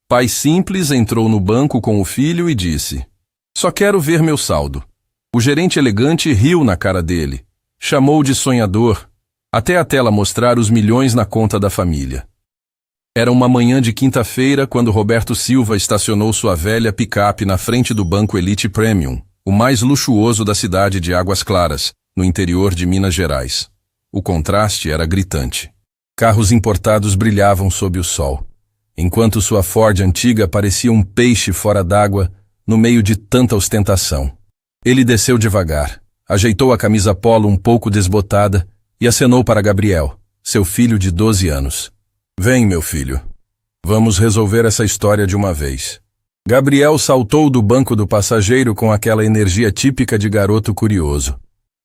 Pai simples entrou no banco com o filho e disse: "Só quero ver meu saldo." O gerente elegante riu na cara dele. Chamou de sonhador, até a tela mostrar os milhões na conta da família. Era uma manhã de quinta-feira quando Roberto Silva estacionou sua velha picape na frente do Banco Elite Premium, o mais luxuoso da cidade de Águas Claras, no interior de Minas Gerais. O contraste era gritante. Carros importados brilhavam sob o sol, enquanto sua Ford antiga parecia um peixe fora d'água no meio de tanta ostentação. Ele desceu devagar, ajeitou a camisa polo um pouco desbotada e acenou para Gabriel, seu filho de 12 anos. "Vem, meu filho. Vamos resolver essa história de uma vez." Gabriel saltou do banco do passageiro com aquela energia típica de garoto curioso.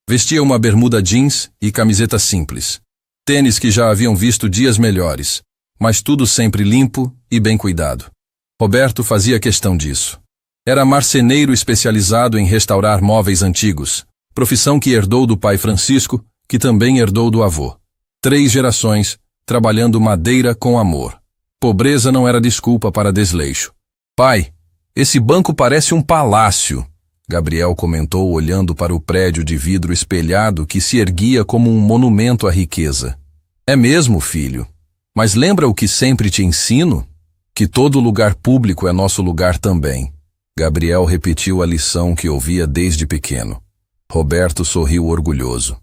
Vestia uma bermuda jeans e camiseta simples. Tênis que já haviam visto dias melhores, mas tudo sempre limpo e bem cuidado. Roberto fazia questão disso. Era marceneiro especializado em restaurar móveis antigos, profissão que herdou do pai Francisco, que também herdou do avô. 3 gerações, trabalhando madeira com amor. Pobreza não era desculpa para desleixo. "Pai, esse banco parece um palácio", Gabriel comentou olhando para o prédio de vidro espelhado que se erguia como um monumento à riqueza. "É mesmo, filho. Mas lembra o que sempre te ensino? Que todo lugar público é nosso lugar também." Gabriel repetiu a lição que ouvia desde pequeno. Roberto sorriu orgulhoso.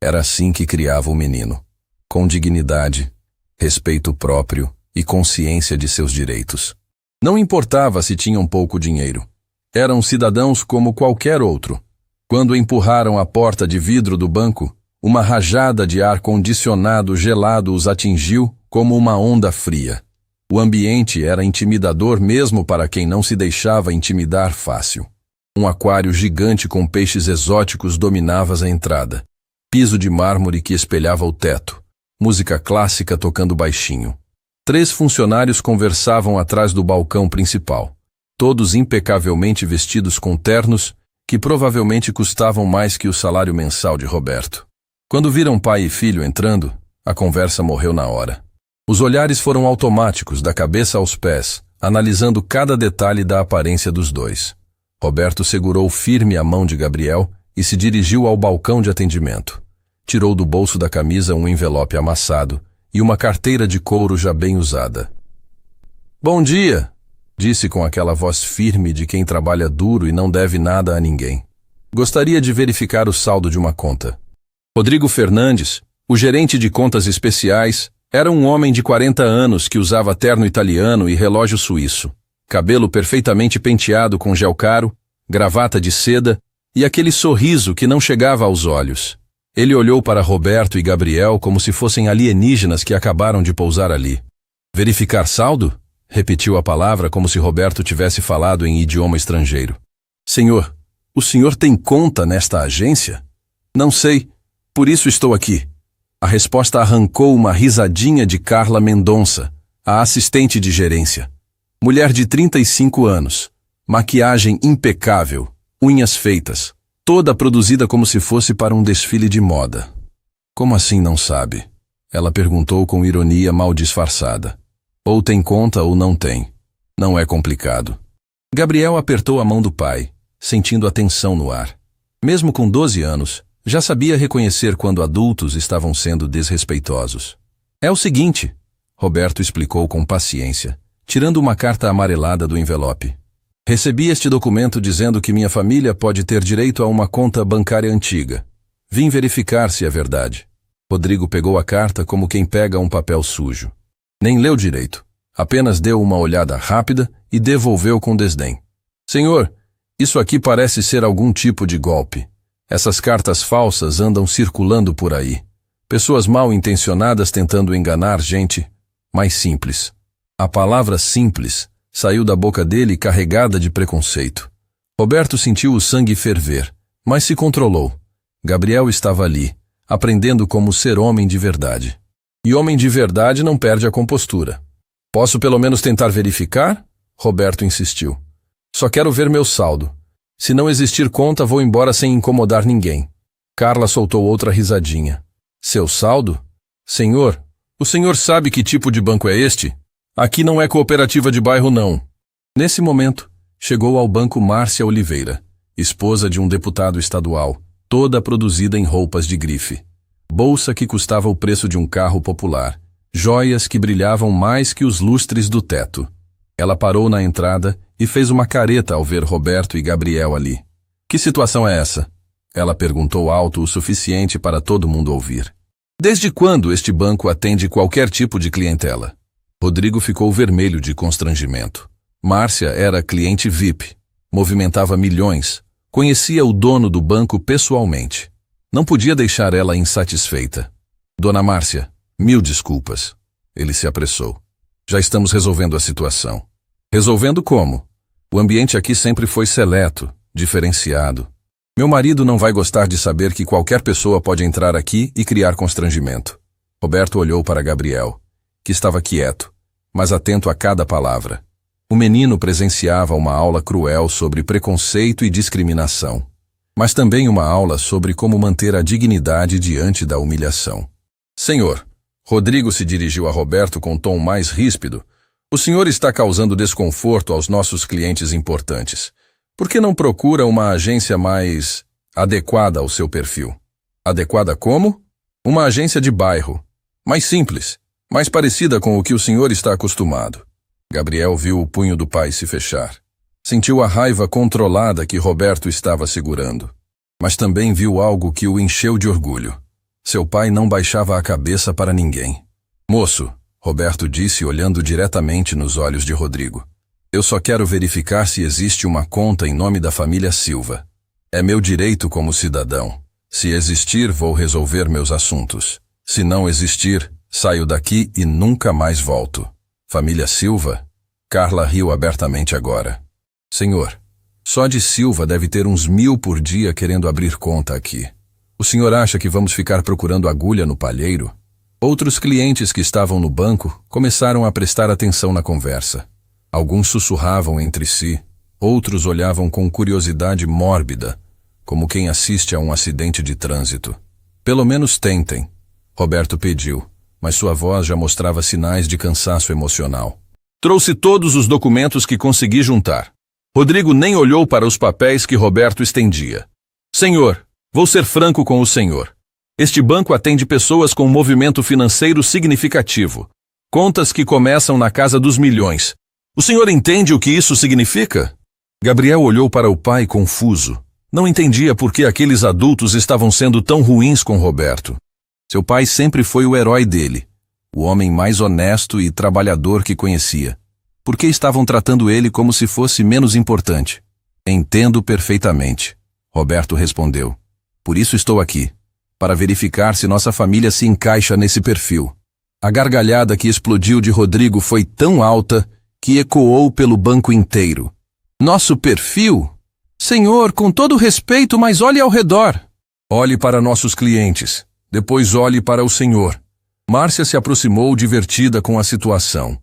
Era assim que criava o menino. Com dignidade, respeito próprio e consciência de seus direitos. Não importava se tinham pouco dinheiro. Eram cidadãos como qualquer outro. Quando empurraram a porta de vidro do banco, uma rajada de ar-condicionado gelado os atingiu como uma onda fria. O ambiente era intimidador mesmo para quem não se deixava intimidar fácil. Um aquário gigante com peixes exóticos dominava a entrada. Piso de mármore que espelhava o teto. Música clássica tocando baixinho. 3 funcionários conversavam atrás do balcão principal. Todos impecavelmente vestidos com ternos que provavelmente custavam mais que o salário mensal de Roberto. Quando viram pai e filho entrando, a conversa morreu na hora. Os olhares foram automáticos da cabeça aos pés, analisando cada detalhe da aparência dos dois. Roberto segurou firme a mão de Gabriel e se dirigiu ao balcão de atendimento. Tirou do bolso da camisa um envelope amassado e uma carteira de couro já bem usada. "Bom dia", disse com aquela voz firme de quem trabalha duro e não deve nada a ninguém. "Gostaria de verificar o saldo de uma conta." Rodrigo Fernandes, o gerente de contas especiais, era um homem de 40 anos que usava terno italiano e relógio suíço, cabelo perfeitamente penteado com gel caro, gravata de seda e aquele sorriso que não chegava aos olhos. Ele olhou para Roberto e Gabriel como se fossem alienígenas que acabaram de pousar ali. "Verificar saldo?" Repetiu a palavra como se Roberto tivesse falado em idioma estrangeiro. "Senhor, o senhor tem conta nesta agência?" "Não sei, por isso estou aqui." A resposta arrancou uma risadinha de Carla Mendonça, a assistente de gerência. Mulher de 35 anos, maquiagem impecável, unhas feitas, toda produzida como se fosse para um desfile de moda. "Como assim não sabe?" Ela perguntou com ironia mal disfarçada. "Ou tem conta ou não tem. Não é complicado." Gabriel apertou a mão do pai, sentindo a tensão no ar. Mesmo com 12 anos, já sabia reconhecer quando adultos estavam sendo desrespeitosos. "É o seguinte", Roberto explicou com paciência, tirando uma carta amarelada do envelope. "Recebi este documento dizendo que minha família pode ter direito a uma conta bancária antiga. Vim verificar se é verdade." Rodrigo pegou a carta como quem pega um papel sujo. Nem leu direito, apenas deu uma olhada rápida e devolveu com desdém. "Senhor, isso aqui parece ser algum tipo de golpe. Essas cartas falsas andam circulando por aí. Pessoas mal intencionadas tentando enganar gente mais simples." A palavra simples saiu da boca dele carregada de preconceito. Roberto sentiu o sangue ferver, mas se controlou. Gabriel estava ali, aprendendo como ser homem de verdade. E homem de verdade não perde a compostura. "Posso pelo menos tentar verificar?" Roberto insistiu. "Só quero ver meu saldo. Se não existir conta, vou embora sem incomodar ninguém." Carla soltou outra risadinha. "Seu saldo? Senhor, o senhor sabe que tipo de banco é este?" Aqui não é cooperativa de bairro, não. Nesse momento, chegou ao banco Márcia Oliveira, esposa de um deputado estadual, toda produzida em roupas de grife. Bolsa que custava o preço de um carro popular. Joias que brilhavam mais que os lustres do teto. Ela parou na entrada e fez uma careta ao ver Roberto e Gabriel ali. Que situação é essa? Ela perguntou alto o suficiente para todo mundo ouvir. Desde quando este banco atende qualquer tipo de clientela? Rodrigo ficou vermelho de constrangimento. Márcia era cliente VIP, movimentava milhões, conhecia o dono do banco pessoalmente. Não podia deixar ela insatisfeita. Dona Márcia, 1000 desculpas. Ele se apressou. Já estamos resolvendo a situação. Resolvendo como? O ambiente aqui sempre foi seleto, diferenciado. Meu marido não vai gostar de saber que qualquer pessoa pode entrar aqui e criar constrangimento. Roberto olhou para Gabriel, que estava quieto, mas atento a cada palavra. O menino presenciava uma aula cruel sobre preconceito e discriminação, mas também uma aula sobre como manter a dignidade diante da humilhação. Senhor, Rodrigo se dirigiu a Roberto com tom mais ríspido. O senhor está causando desconforto aos nossos clientes importantes. Por que não procura uma agência mais adequada ao seu perfil? Adequada como? Uma agência de bairro. Mais simples, mais parecida com o que o senhor está acostumado. Gabriel viu o punho do pai se fechar. Sentiu a raiva controlada que Roberto estava segurando. Mas também viu algo que o encheu de orgulho. Seu pai não baixava a cabeça para ninguém. Moço, Roberto disse olhando diretamente nos olhos de Rodrigo. Eu só quero verificar se existe uma conta em nome da família Silva. É meu direito como cidadão. Se existir, vou resolver meus assuntos. Se não existir, saio daqui e nunca mais volto. Família Silva? Carla riu abertamente agora. Senhor, só de Silva deve ter uns 1000 por dia querendo abrir conta aqui. O senhor acha que vamos ficar procurando agulha no palheiro? Outros clientes que estavam no banco começaram a prestar atenção na conversa. Alguns sussurravam entre si, outros olhavam com curiosidade mórbida, como quem assiste a um acidente de trânsito. Pelo menos tentem, Roberto pediu, mas sua voz já mostrava sinais de cansaço emocional. Trouxe todos os documentos que consegui juntar. Rodrigo nem olhou para os papéis que Roberto estendia. Senhor, vou ser franco com o senhor. Este banco atende pessoas com um movimento financeiro significativo. Contas que começam na casa dos milhões. O senhor entende o que isso significa? Gabriel olhou para o pai confuso. Não entendia por que aqueles adultos estavam sendo tão ruins com Roberto. Seu pai sempre foi o herói dele, o homem mais honesto e trabalhador que conhecia. Por que estavam tratando ele como se fosse menos importante? Entendo perfeitamente, Roberto respondeu. Por isso estou aqui, para verificar se nossa família se encaixa nesse perfil. A gargalhada que explodiu de Rodrigo foi tão alta que ecoou pelo banco inteiro. Nosso perfil? Senhor, com todo respeito, mas olhe ao redor. Olhe para nossos clientes, depois olhe para o senhor. Márcia se aproximou divertida com a situação.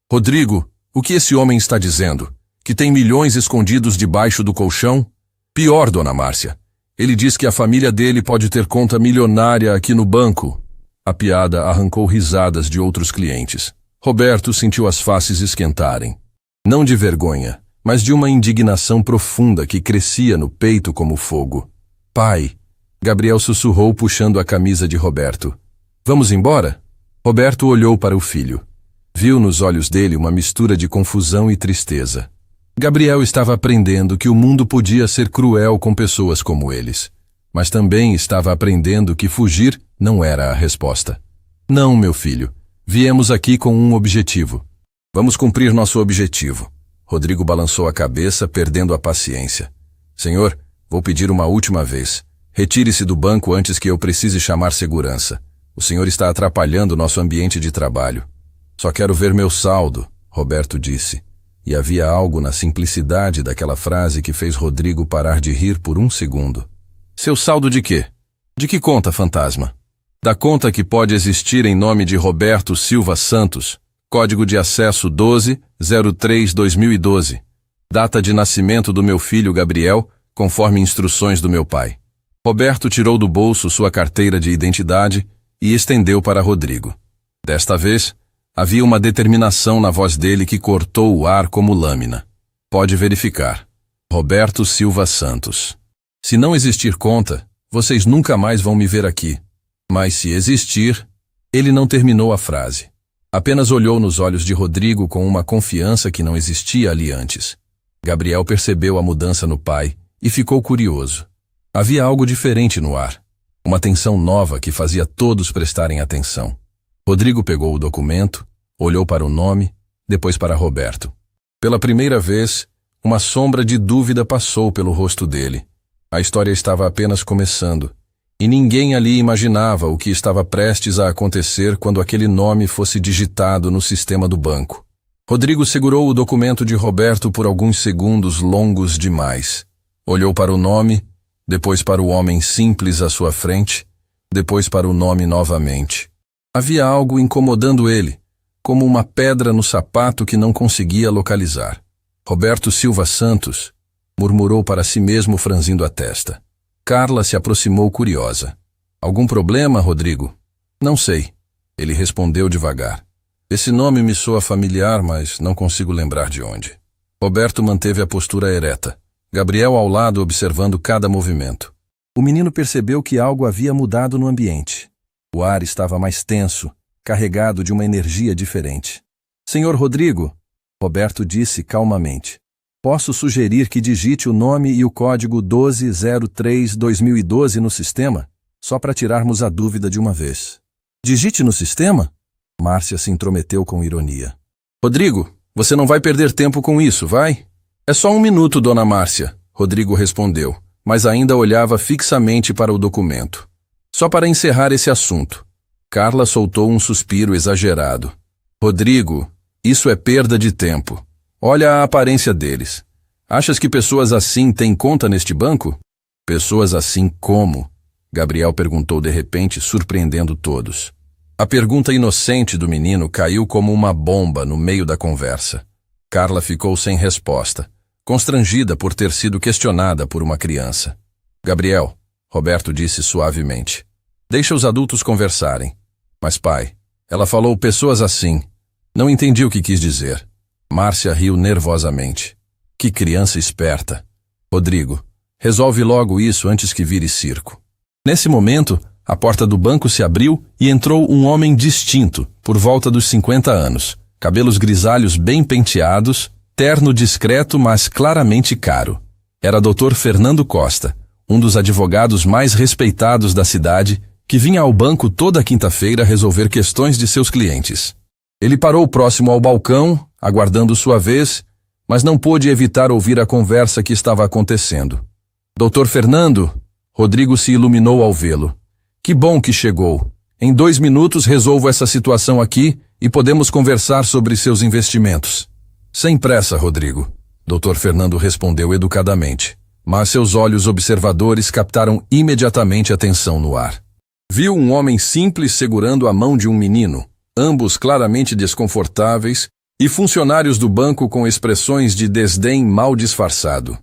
Rodrigo, o que esse homem está dizendo? Que tem milhões escondidos debaixo do colchão? Pior, dona Márcia. Ele diz que a família dele pode ter conta milionária aqui no banco. A piada arrancou risadas de outros clientes. Roberto sentiu as faces esquentarem. Não de vergonha, mas de uma indignação profunda que crescia no peito como fogo. Pai, Gabriel sussurrou puxando a camisa de Roberto. Vamos embora? Roberto olhou para o filho. Viu nos olhos dele uma mistura de confusão e tristeza. Gabriel estava aprendendo que o mundo podia ser cruel com pessoas como eles, mas também estava aprendendo que fugir não era a resposta. Não, meu filho. Viemos aqui com um objetivo. Vamos cumprir nosso objetivo. Rodrigo balançou a cabeça, perdendo a paciência. Senhor, vou pedir uma última vez. Retire-se do banco antes que eu precise chamar segurança. O senhor está atrapalhando nosso ambiente de trabalho. Só quero ver meu saldo, Roberto disse. E havia algo na simplicidade daquela frase que fez Rodrigo parar de rir por um segundo. Seu saldo de quê? De que conta, fantasma? Da conta que pode existir em nome de Roberto Silva Santos, código de acesso 1203-2012, data de nascimento do meu filho Gabriel, conforme instruções do meu pai. Roberto tirou do bolso sua carteira de identidade e estendeu para Rodrigo. Desta vez, Havia uma determinação na voz dele que cortou o ar como lâmina. Pode verificar. Roberto Silva Santos. Se não existir conta, vocês nunca mais vão me ver aqui. Mas se existir... Ele não terminou a frase. Apenas olhou nos olhos de Rodrigo com uma confiança que não existia ali antes. Gabriel percebeu a mudança no pai e ficou curioso. Havia algo diferente no ar. Uma tensão nova que fazia todos prestarem atenção. Rodrigo pegou o documento, olhou para o nome, depois para Roberto. Pela primeira vez, uma sombra de dúvida passou pelo rosto dele. A história estava apenas começando, e ninguém ali imaginava o que estava prestes a acontecer quando aquele nome fosse digitado no sistema do banco. Rodrigo segurou o documento de Roberto por alguns segundos longos demais. Olhou para o nome, depois para o homem simples à sua frente, depois para o nome novamente. Havia algo incomodando ele, como uma pedra no sapato que não conseguia localizar. Roberto Silva Santos, murmurou para si mesmo franzindo a testa. Carla se aproximou curiosa. Algum problema, Rodrigo? Não sei. Ele respondeu devagar. Esse nome me soa familiar, mas não consigo lembrar de onde. Roberto manteve a postura ereta. Gabriel ao lado observando cada movimento. O menino percebeu que algo havia mudado no ambiente. O ar estava mais tenso, carregado de uma energia diferente. Senhor Rodrigo, Roberto disse calmamente. Posso sugerir que digite o nome e o código 1203-2012 no sistema, só para tirarmos a dúvida de uma vez. Digite no sistema? Márcia se intrometeu com ironia. Rodrigo, você não vai perder tempo com isso, vai? É só 1 minuto, dona Márcia, Rodrigo respondeu, mas ainda olhava fixamente para o documento. Só para encerrar esse assunto. Carla soltou um suspiro exagerado. Rodrigo, isso é perda de tempo. Olha a aparência deles. Achas que pessoas assim têm conta neste banco? Pessoas assim como? Gabriel perguntou de repente, surpreendendo todos. A pergunta inocente do menino caiu como uma bomba no meio da conversa. Carla ficou sem resposta, constrangida por ter sido questionada por uma criança. Gabriel, Roberto disse suavemente. Deixa os adultos conversarem. Mas pai, ela falou pessoas assim. Não entendi o que quis dizer. Márcia riu nervosamente. Que criança esperta. Rodrigo, resolve logo isso antes que vire circo. Nesse momento, a porta do banco se abriu e entrou um homem distinto, por volta dos 50 anos. Cabelos grisalhos bem penteados, terno discreto, mas claramente caro. Era Dr. Fernando Costa, um dos advogados mais respeitados da cidade, que vinha ao banco toda quinta-feira resolver questões de seus clientes. Ele parou próximo ao balcão, aguardando sua vez, mas não pôde evitar ouvir a conversa que estava acontecendo. Dr. Fernando, Rodrigo se iluminou ao vê-lo. Que bom que chegou. Em 2 minutos resolvo essa situação aqui e podemos conversar sobre seus investimentos. Sem pressa, Rodrigo, Dr. Fernando respondeu educadamente, mas seus olhos observadores captaram imediatamente a tensão no ar. Viu um homem simples segurando a mão de um menino, ambos claramente desconfortáveis, e funcionários do banco com expressões de desdém mal disfarçado.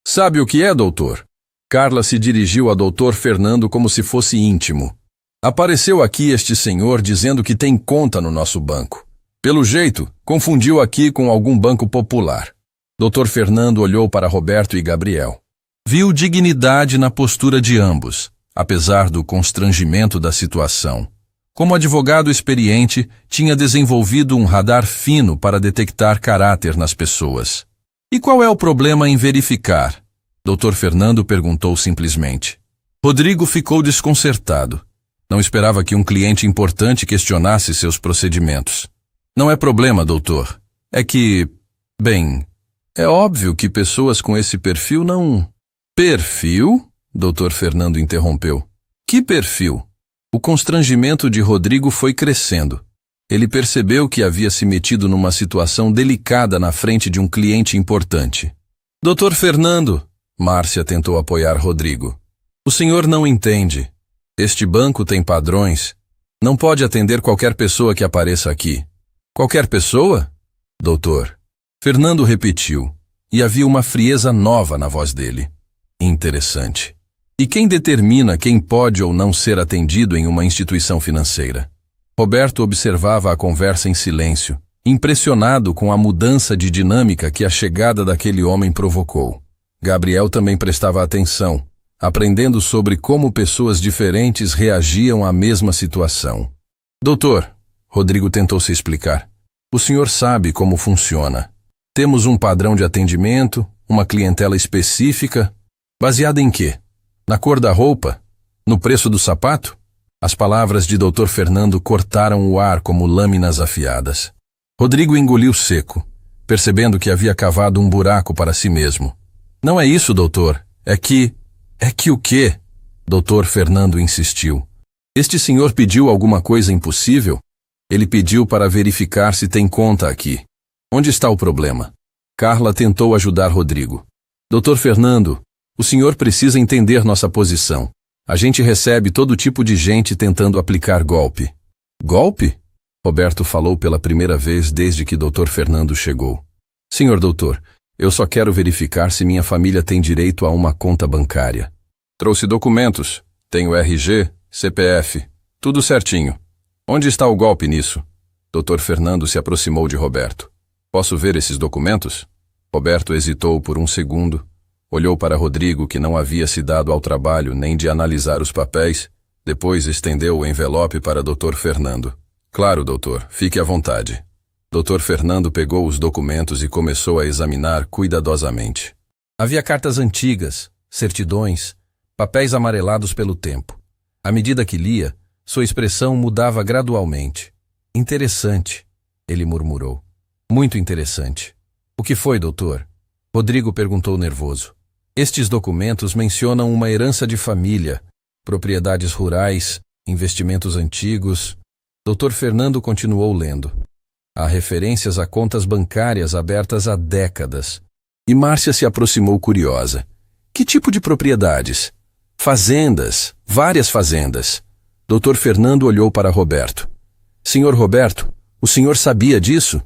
Sabe o que é, doutor? Carla se dirigiu a Dr. Fernando como se fosse íntimo. Apareceu aqui este senhor dizendo que tem conta no nosso banco. Pelo jeito, confundiu aqui com algum banco popular. Dr. Fernando olhou para Roberto e Gabriel. Viu dignidade na postura de ambos, apesar do constrangimento da situação. Como advogado experiente, tinha desenvolvido um radar fino para detectar caráter nas pessoas. E qual é o problema em verificar? Dr. Fernando perguntou simplesmente. Rodrigo ficou desconcertado. Não esperava que um cliente importante questionasse seus procedimentos. Não é problema, doutor. É que, bem, é óbvio que pessoas com esse perfil não... Perfil? Dr. Fernando interrompeu. Que perfil? O constrangimento de Rodrigo foi crescendo. Ele percebeu que havia se metido numa situação delicada na frente de um cliente importante. Dr. Fernando, Márcia tentou apoiar Rodrigo. O senhor não entende. Este banco tem padrões. Não pode atender qualquer pessoa que apareça aqui. Qualquer pessoa? Doutor. Fernando repetiu, e havia uma frieza nova na voz dele. Interessante. E quem determina quem pode ou não ser atendido em uma instituição financeira? Roberto observava a conversa em silêncio, impressionado com a mudança de dinâmica que a chegada daquele homem provocou. Gabriel também prestava atenção, aprendendo sobre como pessoas diferentes reagiam à mesma situação. Doutor, Rodrigo tentou se explicar, o senhor sabe como funciona. Temos um padrão de atendimento, uma clientela específica, baseada em quê? Na cor da roupa? No preço do sapato? As palavras de Dr. Fernando cortaram o ar como lâminas afiadas. Rodrigo engoliu seco, percebendo que havia cavado um buraco para si mesmo. Não é isso, doutor. É que o quê? Dr. Fernando insistiu. Este senhor pediu alguma coisa impossível? Ele pediu para verificar se tem conta aqui. Onde está o problema? Carla tentou ajudar Rodrigo. Dr. Fernando, o senhor precisa entender nossa posição. A gente recebe todo tipo de gente tentando aplicar golpe. Golpe? Roberto falou pela primeira vez desde que Dr. Fernando chegou. Senhor doutor, eu só quero verificar se minha família tem direito a uma conta bancária. Trouxe documentos. Tenho RG, CPF, tudo certinho. Onde está o golpe nisso? Dr. Fernando se aproximou de Roberto. Posso ver esses documentos? Roberto hesitou por um segundo. Olhou para Rodrigo, que não havia se dado ao trabalho nem de analisar os papéis, depois estendeu o envelope para Dr. Fernando. Claro, doutor, fique à vontade. Dr. Fernando pegou os documentos e começou a examinar cuidadosamente. Havia cartas antigas, certidões, papéis amarelados pelo tempo. À medida que lia, sua expressão mudava gradualmente. Interessante, ele murmurou. Muito interessante. O que foi, doutor? Rodrigo perguntou nervoso. Estes documentos mencionam uma herança de família, propriedades rurais, investimentos antigos. Dr. Fernando continuou lendo. Há referências a contas bancárias abertas há décadas. E Márcia se aproximou curiosa. Que tipo de propriedades? Fazendas, várias fazendas. Dr. Fernando olhou para Roberto. Senhor Roberto, o senhor sabia disso?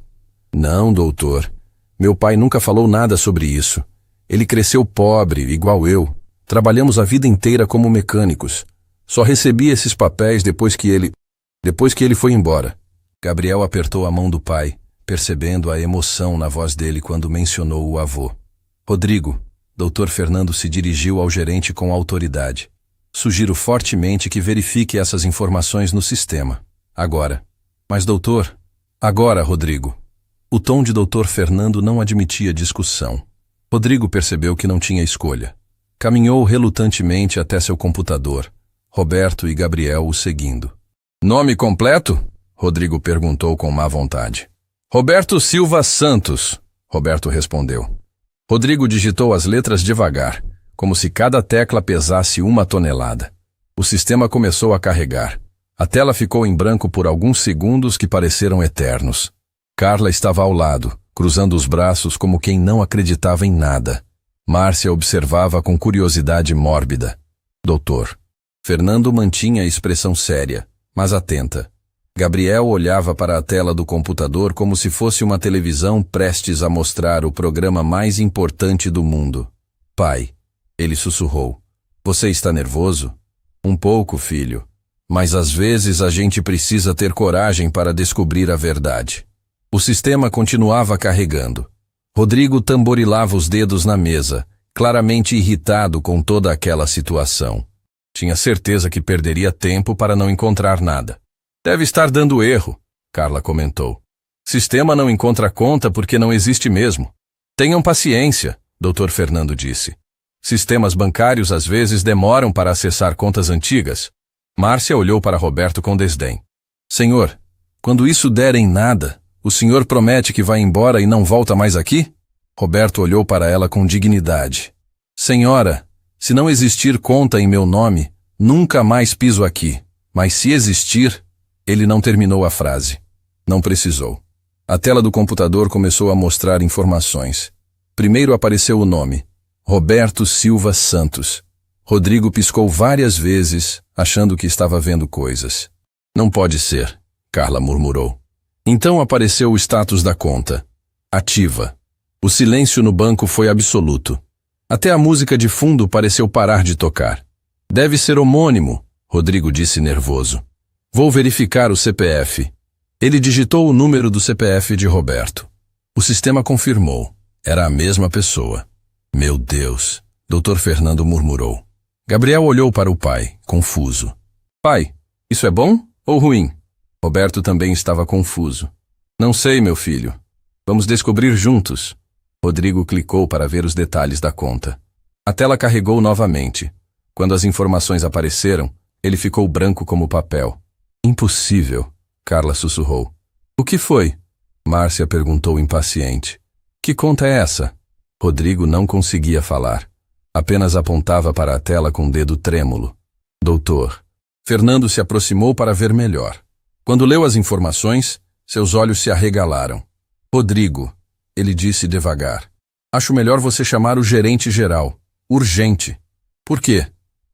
Não, doutor. Meu pai nunca falou nada sobre isso. Ele cresceu pobre, igual eu. Trabalhamos a vida inteira como mecânicos. Só recebi esses papéis depois que ele foi embora. Gabriel apertou a mão do pai, percebendo a emoção na voz dele quando mencionou o avô. Rodrigo, Dr. Fernando se dirigiu ao gerente com autoridade. Sugiro fortemente que verifique essas informações no sistema. Agora. Mas doutor... Agora, Rodrigo. O tom de Dr. Fernando não admitia discussão. Rodrigo percebeu que não tinha escolha. Caminhou relutantemente até seu computador, Roberto e Gabriel o seguindo. Nome completo? Rodrigo perguntou com má vontade. Roberto Silva Santos, Roberto respondeu. Rodrigo digitou as letras devagar, como se cada tecla pesasse 1 tonelada. O sistema começou a carregar. A tela ficou em branco por alguns segundos que pareceram eternos. Carla estava ao lado, cruzando os braços como quem não acreditava em nada. Márcia observava com curiosidade mórbida. Doutor. Fernando mantinha a expressão séria, mas atenta. Gabriel olhava para a tela do computador como se fosse uma televisão prestes a mostrar o programa mais importante do mundo. Pai, ele sussurrou. Você está nervoso? Um pouco, filho. Mas às vezes a gente precisa ter coragem para descobrir a verdade. O sistema continuava carregando. Rodrigo tamborilava os dedos na mesa, claramente irritado com toda aquela situação. Tinha certeza que perderia tempo para não encontrar nada. Deve estar dando erro, Carla comentou. Sistema não encontra conta porque não existe mesmo. Tenham paciência, Dr. Fernando disse. Sistemas bancários às vezes demoram para acessar contas antigas. Márcia olhou para Roberto com desdém. Senhor, quando isso der em nada, o senhor promete que vai embora e não volta mais aqui? Roberto olhou para ela com dignidade. Senhora, se não existir conta em meu nome, nunca mais piso aqui. Mas se existir... Ele não terminou a frase. Não precisou. A tela do computador começou a mostrar informações. Primeiro apareceu o nome. Roberto Silva Santos. Rodrigo piscou várias vezes, achando que estava vendo coisas. Não pode ser, Carla murmurou. Então apareceu o status da conta. Ativa. O silêncio no banco foi absoluto. Até a música de fundo pareceu parar de tocar. Deve ser homônimo, Rodrigo disse nervoso. Vou verificar o CPF. Ele digitou o número do CPF de Roberto. O sistema confirmou. Era a mesma pessoa. Meu Deus, Dr. Fernando murmurou. Gabriel olhou para o pai, confuso. Pai, isso é bom ou ruim? Roberto também estava confuso. Não sei, meu filho. Vamos descobrir juntos. Rodrigo clicou para ver os detalhes da conta. A tela carregou novamente. Quando as informações apareceram, ele ficou branco como papel. Impossível, Carla sussurrou. O que foi? Márcia perguntou impaciente. Que conta é essa? Rodrigo não conseguia falar. Apenas apontava para a tela com o dedo trêmulo. Doutor. Fernando se aproximou para ver melhor. Quando leu as informações, seus olhos se arregalaram. Rodrigo, ele disse devagar. Acho melhor você chamar o gerente geral. Urgente. Por quê?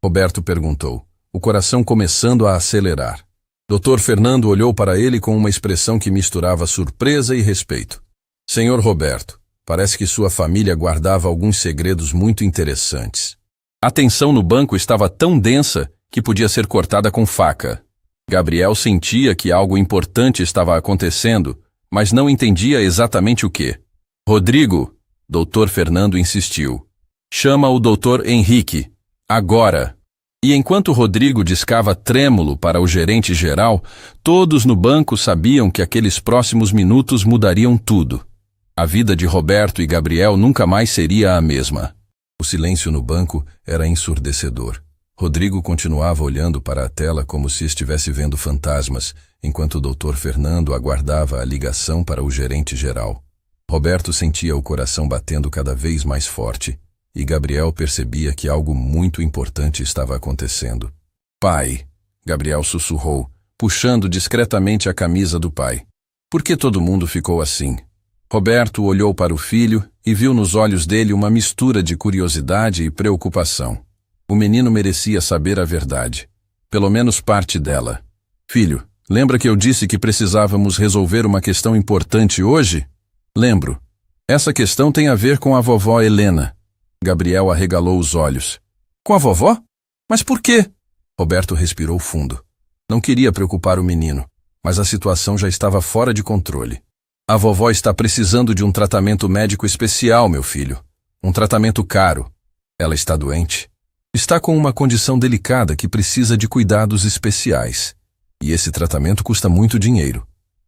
Roberto perguntou, o coração começando a acelerar. Dr. Fernando olhou para ele com uma expressão que misturava surpresa e respeito. Senhor Roberto, parece que sua família guardava alguns segredos muito interessantes. A tensão no banco estava tão densa que podia ser cortada com faca. Gabriel sentia que algo importante estava acontecendo, mas não entendia exatamente o que. Rodrigo, Dr. Fernando insistiu. Chama o Dr. Henrique, agora. E enquanto Rodrigo discava trêmulo para o gerente geral, todos no banco sabiam que aqueles próximos minutos mudariam tudo. A vida de Roberto e Gabriel nunca mais seria a mesma. O silêncio no banco era ensurdecedor. Rodrigo continuava olhando para a tela como se estivesse vendo fantasmas, enquanto o Dr. Fernando aguardava a ligação para o gerente geral. Roberto sentia o coração batendo cada vez mais forte, e Gabriel percebia que algo muito importante estava acontecendo. Pai, Gabriel sussurrou, puxando discretamente a camisa do pai. Por que todo mundo ficou assim? Roberto olhou para o filho e viu nos olhos dele uma mistura de curiosidade e preocupação. O menino merecia saber a verdade, pelo menos parte dela. Filho, lembra que eu disse que precisávamos resolver uma questão importante hoje? Lembro. Essa questão tem a ver com a vovó Helena. Gabriel arregalou os olhos. Com a vovó? Mas por quê? Roberto respirou fundo. Não queria preocupar o menino, mas a situação já estava fora de controle. A vovó está precisando de um tratamento médico especial, meu filho. Um tratamento caro. Ela está doente. Está com uma condição delicada que precisa de cuidados especiais. E esse tratamento custa muito dinheiro.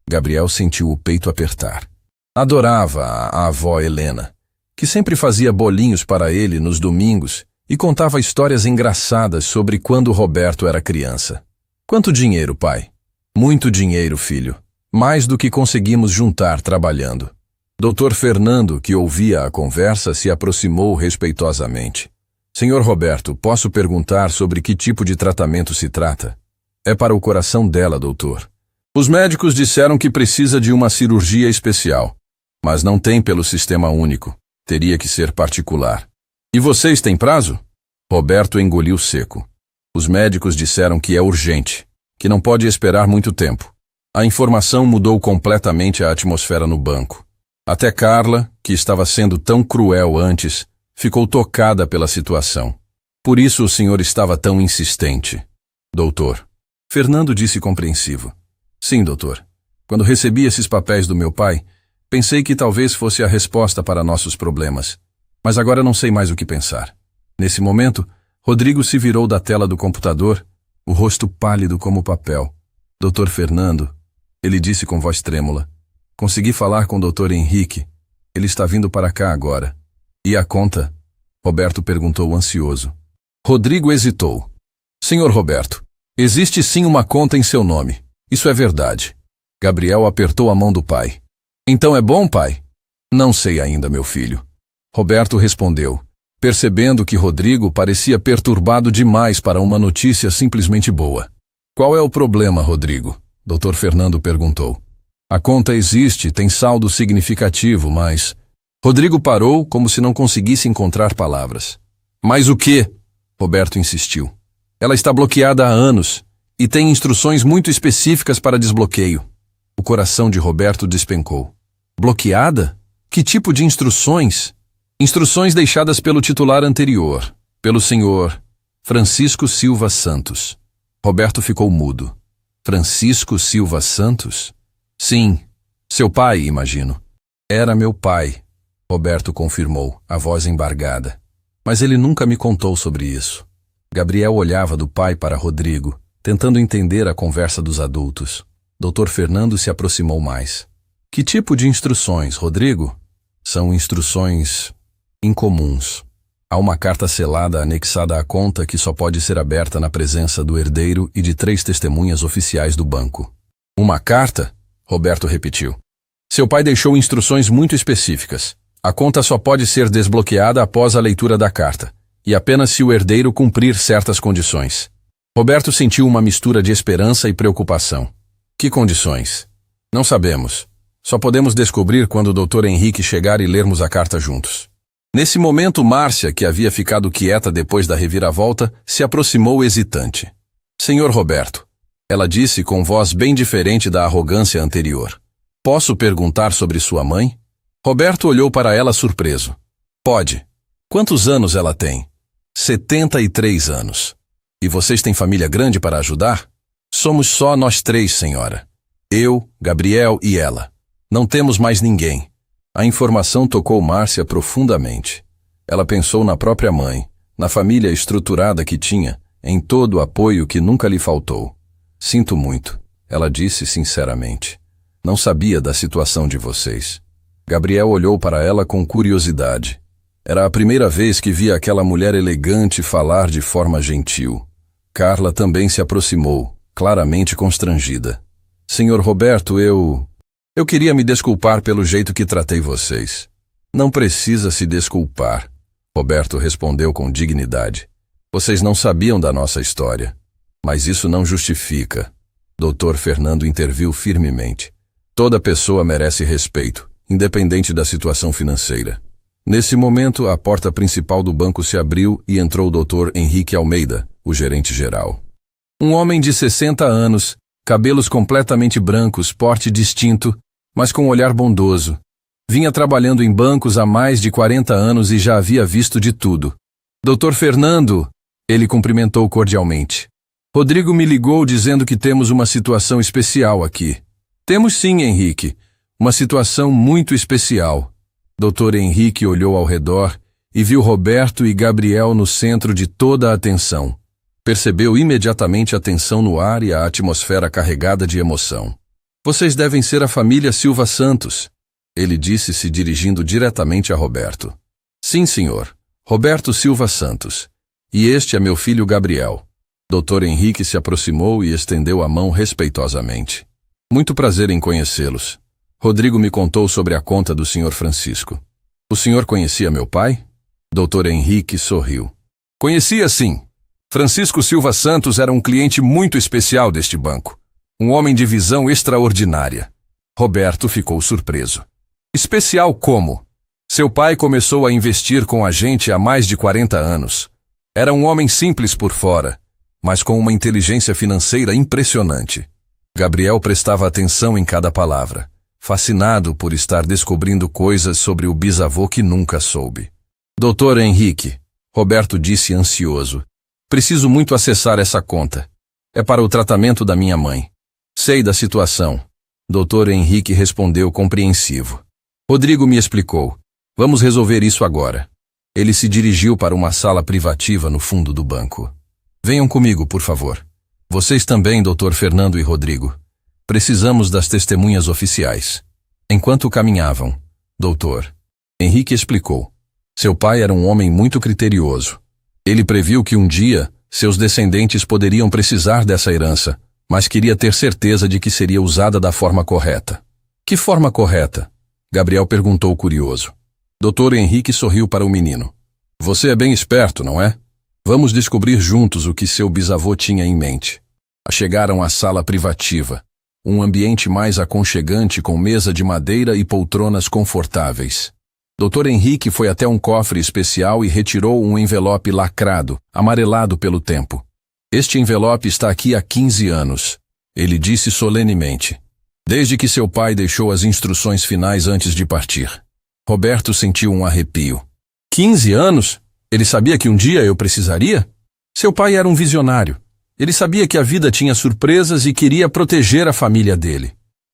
Gabriel sentiu o peito apertar. Adorava a avó Helena, que sempre fazia bolinhos para ele nos domingos e contava histórias engraçadas sobre quando Roberto era criança. Quanto dinheiro, pai? Muito dinheiro, filho. Mais do que conseguimos juntar trabalhando. Dr. Fernando, que ouvia a conversa, se aproximou respeitosamente. Senhor Roberto, posso perguntar sobre que tipo de tratamento se trata? É para o coração dela, doutor. Os médicos disseram que precisa de uma cirurgia especial, mas não tem pelo sistema único. Teria que ser particular. E vocês têm prazo? Roberto engoliu seco. Os médicos disseram que é urgente, que não pode esperar muito tempo. A informação mudou completamente a atmosfera no banco. Até Carla, que estava sendo tão cruel antes, ficou tocada pela situação. Por isso o senhor estava tão insistente. Doutor. Fernando disse compreensivo. Sim, doutor. Quando recebi esses papéis do meu pai, pensei que talvez fosse a resposta para nossos problemas, mas agora não sei mais o que pensar. Nesse momento, Rodrigo se virou da tela do computador, o rosto pálido como papel. Dr. Fernando, ele disse com voz trêmula. Consegui falar com o Dr. Henrique. Ele está vindo para cá agora. E a conta? Roberto perguntou ansioso. Rodrigo hesitou. Senhor Roberto, existe sim uma conta em seu nome. Isso é verdade. Gabriel apertou a mão do pai. Então é bom, pai? Não sei ainda, meu filho. Roberto respondeu, percebendo que Rodrigo parecia perturbado demais para uma notícia simplesmente boa. Qual é o problema, Rodrigo? Dr. Fernando perguntou. A conta existe, tem saldo significativo, mas... Rodrigo parou como se não conseguisse encontrar palavras. Mas o quê? Roberto insistiu. Ela está bloqueada há anos e tem instruções muito específicas para desbloqueio. O coração de Roberto despencou. Bloqueada? Que tipo de instruções? Instruções deixadas pelo titular anterior, pelo senhor Francisco Silva Santos. Roberto ficou mudo. Francisco Silva Santos? Sim, seu pai, imagino. Era meu pai, Roberto confirmou, a voz embargada. Mas ele nunca me contou sobre isso. Gabriel olhava do pai para Rodrigo, tentando entender a conversa dos adultos. Dr. Fernando se aproximou mais. Que tipo de instruções, Rodrigo? São instruções incomuns. Há uma carta selada anexada à conta que só pode ser aberta na presença do herdeiro e de 3 testemunhas oficiais do banco. Uma carta? Roberto repetiu. Seu pai deixou instruções muito específicas. A conta só pode ser desbloqueada após a leitura da carta, e apenas se o herdeiro cumprir certas condições. Roberto sentiu uma mistura de esperança e preocupação. Que condições? Não sabemos. Só podemos descobrir quando o Dr. Henrique chegar e lermos a carta juntos. Nesse momento, Márcia, que havia ficado quieta depois da reviravolta, se aproximou hesitante. Senhor Roberto, ela disse com voz bem diferente da arrogância anterior. Posso perguntar sobre sua mãe? Roberto olhou para ela surpreso. Pode. Quantos anos ela tem? 73 anos. E vocês têm família grande para ajudar? Somos só nós 3, senhora. Eu, Gabriel e ela. Não temos mais ninguém. A informação tocou Márcia profundamente. Ela pensou na própria mãe, na família estruturada que tinha, em todo o apoio que nunca lhe faltou. Sinto muito, ela disse sinceramente. Não sabia da situação de vocês. Gabriel olhou para ela com curiosidade. Era a primeira vez que via aquela mulher elegante falar de forma gentil. Carla também se aproximou, claramente constrangida. Senhor Roberto, eu queria me desculpar pelo jeito que tratei vocês. Não precisa se desculpar, Roberto respondeu com dignidade. Vocês não sabiam da nossa história. Mas isso não justifica. Dr. Fernando interviu firmemente. Toda pessoa merece respeito, independente da situação financeira. Nesse momento, a porta principal do banco se abriu e entrou o Dr. Henrique Almeida, o gerente-geral. Um homem de 60 anos, cabelos completamente brancos, porte distinto, mas com um olhar bondoso. Vinha trabalhando em bancos há mais de 40 anos e já havia visto de tudo. Dr. Fernando, ele cumprimentou cordialmente. Rodrigo me ligou dizendo que temos uma situação especial aqui. Temos sim, Henrique. Uma situação muito especial. Dr. Henrique olhou ao redor e viu Roberto e Gabriel no centro de toda a atenção. Percebeu imediatamente a tensão no ar e a atmosfera carregada de emoção. Vocês devem ser a família Silva Santos, ele disse se dirigindo diretamente a Roberto. Sim, senhor. Roberto Silva Santos. E este é meu filho Gabriel. Dr. Henrique se aproximou e estendeu a mão respeitosamente. Muito prazer em conhecê-los. Rodrigo me contou sobre a conta do Sr. Francisco. O senhor conhecia meu pai? Dr. Henrique sorriu. Conhecia sim. Francisco Silva Santos era um cliente muito especial deste banco. Um homem de visão extraordinária. Roberto ficou surpreso. Especial como? Seu pai começou a investir com a gente há mais de 40 anos. Era um homem simples por fora, mas com uma inteligência financeira impressionante. Gabriel prestava atenção em cada palavra, fascinado por estar descobrindo coisas sobre o bisavô que nunca soube. Dr. Henrique, Roberto disse ansioso, preciso muito acessar essa conta. É para o tratamento da minha mãe. Sei da situação. Dr. Henrique respondeu compreensivo. Rodrigo me explicou. Vamos resolver isso agora. Ele se dirigiu para uma sala privativa no fundo do banco. Venham comigo, por favor. Vocês também, Dr. Fernando e Rodrigo. Precisamos das testemunhas oficiais. Enquanto caminhavam, Dr. Henrique explicou. Seu pai era um homem muito criterioso. Ele previu que um dia seus descendentes poderiam precisar dessa herança, mas queria ter certeza de que seria usada da forma correta. Que forma correta? Gabriel perguntou curioso. Dr. Henrique sorriu para o menino. Você é bem esperto, não é? Vamos descobrir juntos o que seu bisavô tinha em mente. Chegaram à sala privativa, um ambiente mais aconchegante com mesa de madeira e poltronas confortáveis. Dr. Henrique foi até um cofre especial e retirou um envelope lacrado, amarelado pelo tempo. Este envelope está aqui há 15 anos, ele disse solenemente, desde que seu pai deixou as instruções finais antes de partir. Roberto sentiu um arrepio. 15 anos? Ele sabia que um dia eu precisaria? Seu pai era um visionário. Ele sabia que a vida tinha surpresas e queria proteger a família dele.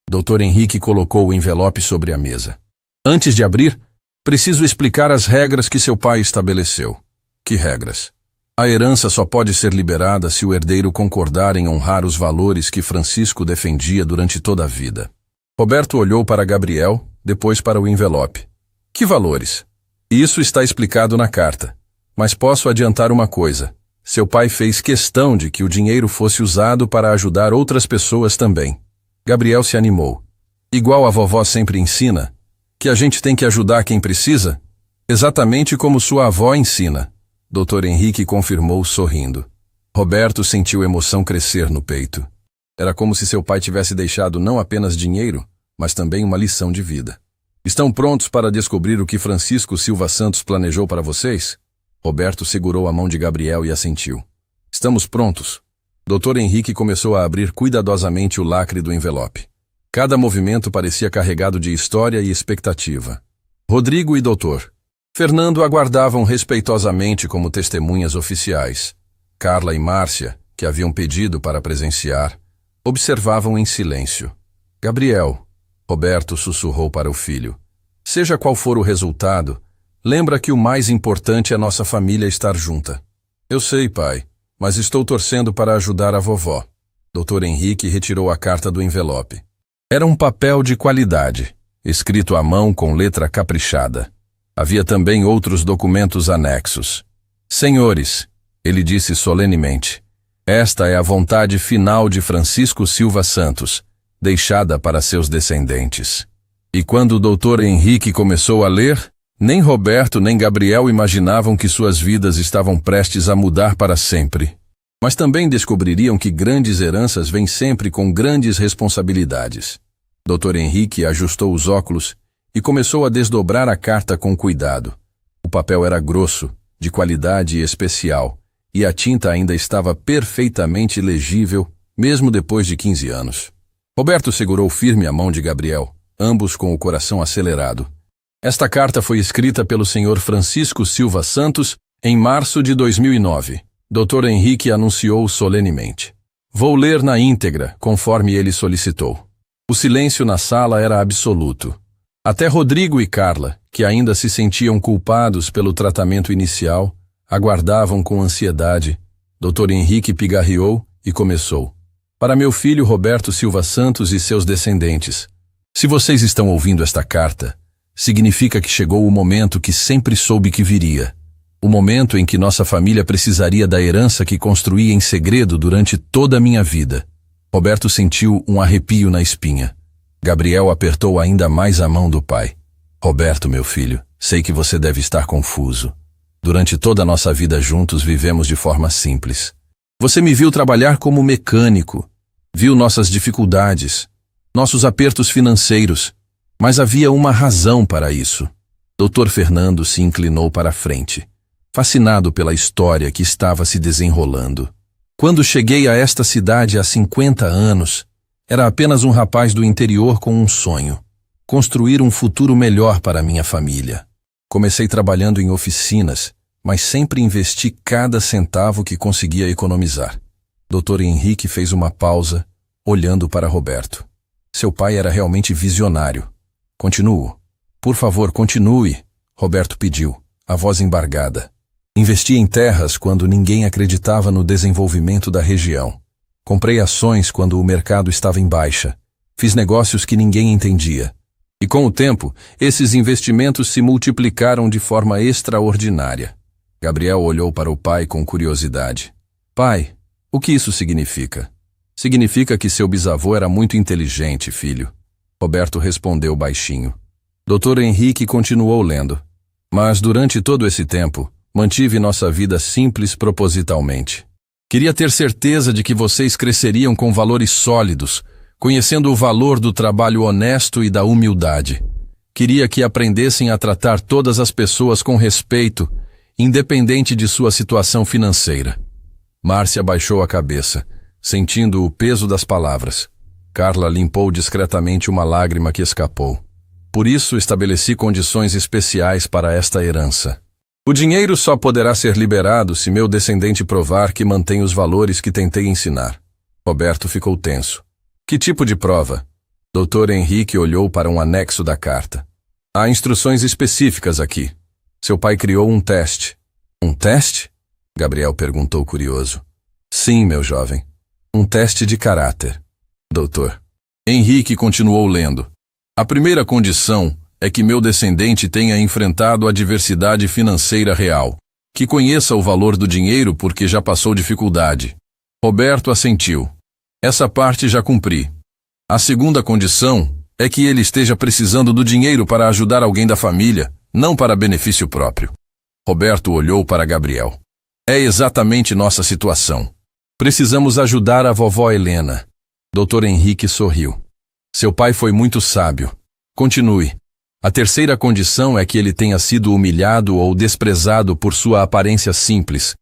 Dr. Henrique colocou o envelope sobre a mesa. Antes de abrir, preciso explicar as regras que seu pai estabeleceu. Que regras? A herança só pode ser liberada se o herdeiro concordar em honrar os valores que Francisco defendia durante toda a vida. Roberto olhou para Gabriel, depois para o envelope. Que valores? Isso está explicado na carta. Mas posso adiantar uma coisa. Seu pai fez questão de que o dinheiro fosse usado para ajudar outras pessoas também. Gabriel se animou. Igual a vovó sempre ensina, que a gente tem que ajudar quem precisa, exatamente como sua avó ensina. Dr. Henrique confirmou sorrindo. Roberto sentiu emoção crescer no peito. Era como se seu pai tivesse deixado não apenas dinheiro, mas também uma lição de vida. Estão prontos para descobrir o que Francisco Silva Santos planejou para vocês? Roberto segurou a mão de Gabriel e assentiu. Estamos prontos. Dr. Henrique começou a abrir cuidadosamente o lacre do envelope. Cada movimento parecia carregado de história e expectativa. Rodrigo e Dr. Fernando aguardavam respeitosamente como testemunhas oficiais. Carla e Márcia, que haviam pedido para presenciar, observavam em silêncio. Gabriel, Roberto sussurrou para o filho. Seja qual for o resultado, lembra que o mais importante é nossa família estar junta. Eu sei, pai, mas estou torcendo para ajudar a vovó. Dr. Henrique retirou a carta do envelope. Era um papel de qualidade, escrito à mão com letra caprichada. Havia também outros documentos anexos. Senhores, ele disse solenemente, esta é a vontade final de Francisco Silva Santos, deixada para seus descendentes. E quando o Dr. Henrique começou a ler, nem Roberto nem Gabriel imaginavam que suas vidas estavam prestes a mudar para sempre. Mas também descobririam que grandes heranças vêm sempre com grandes responsabilidades. Dr. Henrique ajustou os óculos e começou a desdobrar a carta com cuidado. O papel era grosso, de qualidade especial, e a tinta ainda estava perfeitamente legível, mesmo depois de 15 anos. Roberto segurou firme a mão de Gabriel, ambos com o coração acelerado. Esta carta foi escrita pelo Sr. Francisco Silva Santos em março de 2009. Dr. Henrique anunciou solenemente. Vou ler na íntegra, conforme ele solicitou. O silêncio na sala era absoluto. Até Rodrigo e Carla, que ainda se sentiam culpados pelo tratamento inicial, aguardavam com ansiedade. Dr. Henrique pigarreou e começou. Para meu filho Roberto Silva Santos e seus descendentes. Se vocês estão ouvindo esta carta, significa que chegou o momento que sempre soube que viria. O momento em que nossa família precisaria da herança que construí em segredo durante toda a minha vida. Roberto sentiu um arrepio na espinha. Gabriel apertou ainda mais a mão do pai. Roberto, meu filho, sei que você deve estar confuso. Durante toda a nossa vida juntos vivemos de forma simples. Você me viu trabalhar como mecânico, viu nossas dificuldades, nossos apertos financeiros, mas havia uma razão para isso. Dr. Fernando se inclinou para a frente, fascinado pela história que estava se desenrolando. Quando cheguei a esta cidade há 50 anos, era apenas um rapaz do interior com um sonho: construir um futuro melhor para minha família. Comecei trabalhando em oficinas, mas sempre investi cada centavo que conseguia economizar. Dr. Henrique fez uma pausa, olhando para Roberto. Seu pai era realmente visionário. Continuo. Por favor, continue, Roberto pediu, a voz embargada. Investi em terras quando ninguém acreditava no desenvolvimento da região. Comprei ações quando o mercado estava em baixa. Fiz negócios que ninguém entendia. E com o tempo, esses investimentos se multiplicaram de forma extraordinária. Gabriel olhou para o pai com curiosidade. Pai, o que isso significa? Significa que seu bisavô era muito inteligente, filho. Roberto respondeu baixinho. Dr. Henrique continuou lendo. Mas durante todo esse tempo, mantive nossa vida simples propositalmente. Queria ter certeza de que vocês cresceriam com valores sólidos, conhecendo o valor do trabalho honesto e da humildade. Queria que aprendessem a tratar todas as pessoas com respeito, independente de sua situação financeira. Márcia baixou a cabeça, sentindo o peso das palavras. Carla limpou discretamente uma lágrima que escapou. Por isso estabeleci condições especiais para esta herança. O dinheiro só poderá ser liberado se meu descendente provar que mantém os valores que tentei ensinar. Roberto ficou tenso. Que tipo de prova? Dr. Henrique olhou para um anexo da carta. Há instruções específicas aqui. Seu pai criou um teste. Um teste? Gabriel perguntou curioso. Sim, meu jovem. Um teste de caráter. Doutor. Henrique continuou lendo. A primeira condição é que meu descendente tenha enfrentado a adversidade financeira real, que conheça o valor do dinheiro porque já passou dificuldade. Roberto assentiu. Essa parte já cumpri. A segunda condição é que ele esteja precisando do dinheiro para ajudar alguém da família, não para benefício próprio. Roberto olhou para Gabriel. É exatamente nossa situação. Precisamos ajudar a vovó Helena. Dr. Henrique sorriu. Seu pai foi muito sábio. Continue. A terceira condição é que ele tenha sido humilhado ou desprezado por sua aparência simples,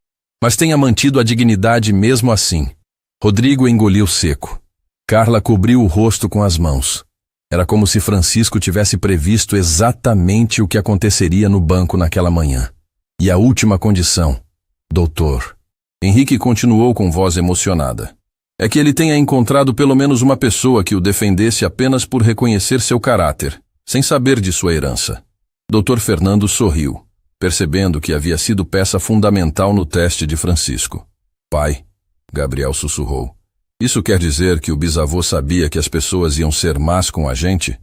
mas tenha mantido a dignidade mesmo assim. Rodrigo engoliu seco. Carla cobriu o rosto com as mãos. Era como se Francisco tivesse previsto exatamente o que aconteceria no banco naquela manhã. E a última condição, doutor. Henrique continuou com voz emocionada. É que ele tenha encontrado pelo menos uma pessoa que o defendesse apenas por reconhecer seu caráter, sem saber de sua herança. Dr. Fernando sorriu, percebendo que havia sido peça fundamental no teste de Francisco. Pai, Gabriel sussurrou. Isso quer dizer que o bisavô sabia que as pessoas iam ser más com a gente?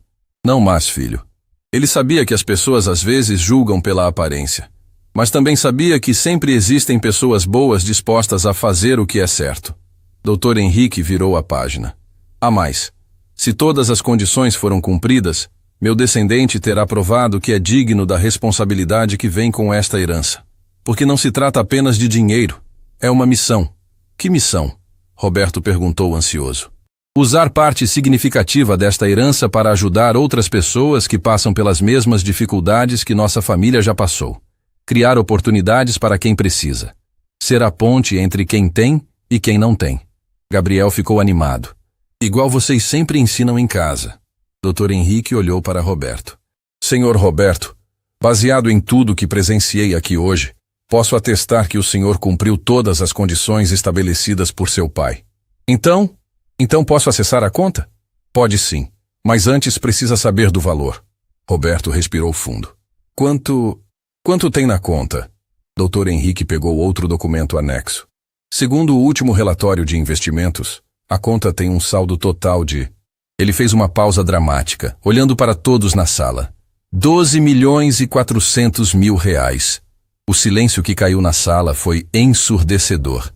Não más, filho. Ele sabia que as pessoas às vezes julgam pela aparência, mas também sabia que sempre existem pessoas boas dispostas a fazer o que é certo. Dr. Henrique virou a página. Há mais. Se todas as condições foram cumpridas, meu descendente terá provado que é digno da responsabilidade que vem com esta herança. Porque não se trata apenas de dinheiro. É uma missão. Que missão? Roberto perguntou ansioso. Usar parte significativa desta herança para ajudar outras pessoas que passam pelas mesmas dificuldades que nossa família já passou. Criar oportunidades para quem precisa. Ser a ponte entre quem tem e quem não tem. Gabriel ficou animado. Igual vocês sempre ensinam em casa. Dr. Henrique olhou para Roberto. Senhor Roberto, baseado em tudo que presenciei aqui hoje, posso atestar que o senhor cumpriu todas as condições estabelecidas por seu pai. Então posso acessar a conta? Pode sim, mas antes precisa saber do valor. Roberto respirou fundo. Quanto tem na conta? Dr. Henrique pegou outro documento anexo. Segundo o último relatório de investimentos, a conta tem um saldo total de... Ele fez uma pausa dramática, olhando para todos na sala. 12.400.000 reais. O silêncio que caiu na sala foi ensurdecedor.